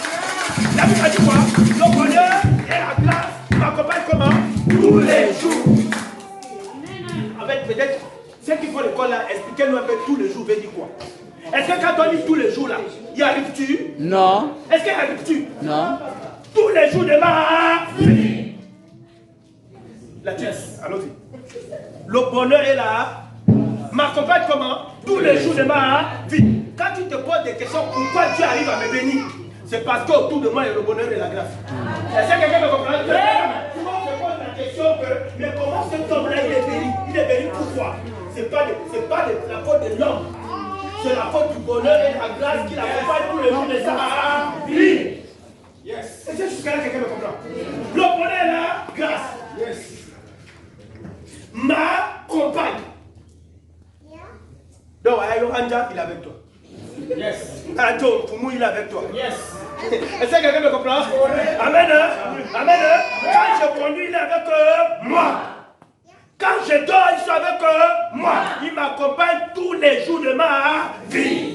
La Bible a dit quoi? Le bonheur et la grâce m'accompagnent comment? Tous les jours. Avec peut-être ceux qui font l'école là, expliquez-nous un peu tous les jours veut dire quoi? Est-ce que quand on dit tous les jours là, y arrives-tu? Non. Est-ce qu'il y arrives-tu? Non. Tous les jours de ma vie. La tienne, allons-y. Le bonheur est là. M'accompagne comment? Tous les jours de ma vie. Quand tu te poses des questions, pourquoi Dieu arrive à me bénir? C'est parce qu'autour de moi il y a le bonheur et la grâce. Est-ce que quelqu'un me comprend? Souvent on se pose la question que, mais comment cet homme-là il est béni? Il est béni pourquoi? C'est pas la faute de l'homme. C'est la faute du bonheur et de la grâce qui l'accompagne tous les jours de sa vie. Est-ce que jusqu'à là quelqu'un me comprend? Le bonheur et la grâce m'accompagne. Donc, Anja, il est avec toi. Adjo, pour moi, il est avec toi. Yes. Est-ce que quelqu'un me comprend? Amen. Amen. Quand je conduis, il est avec moi. Quand je dors, il est avec moi. Il m'accompagne tous les jours de ma vie.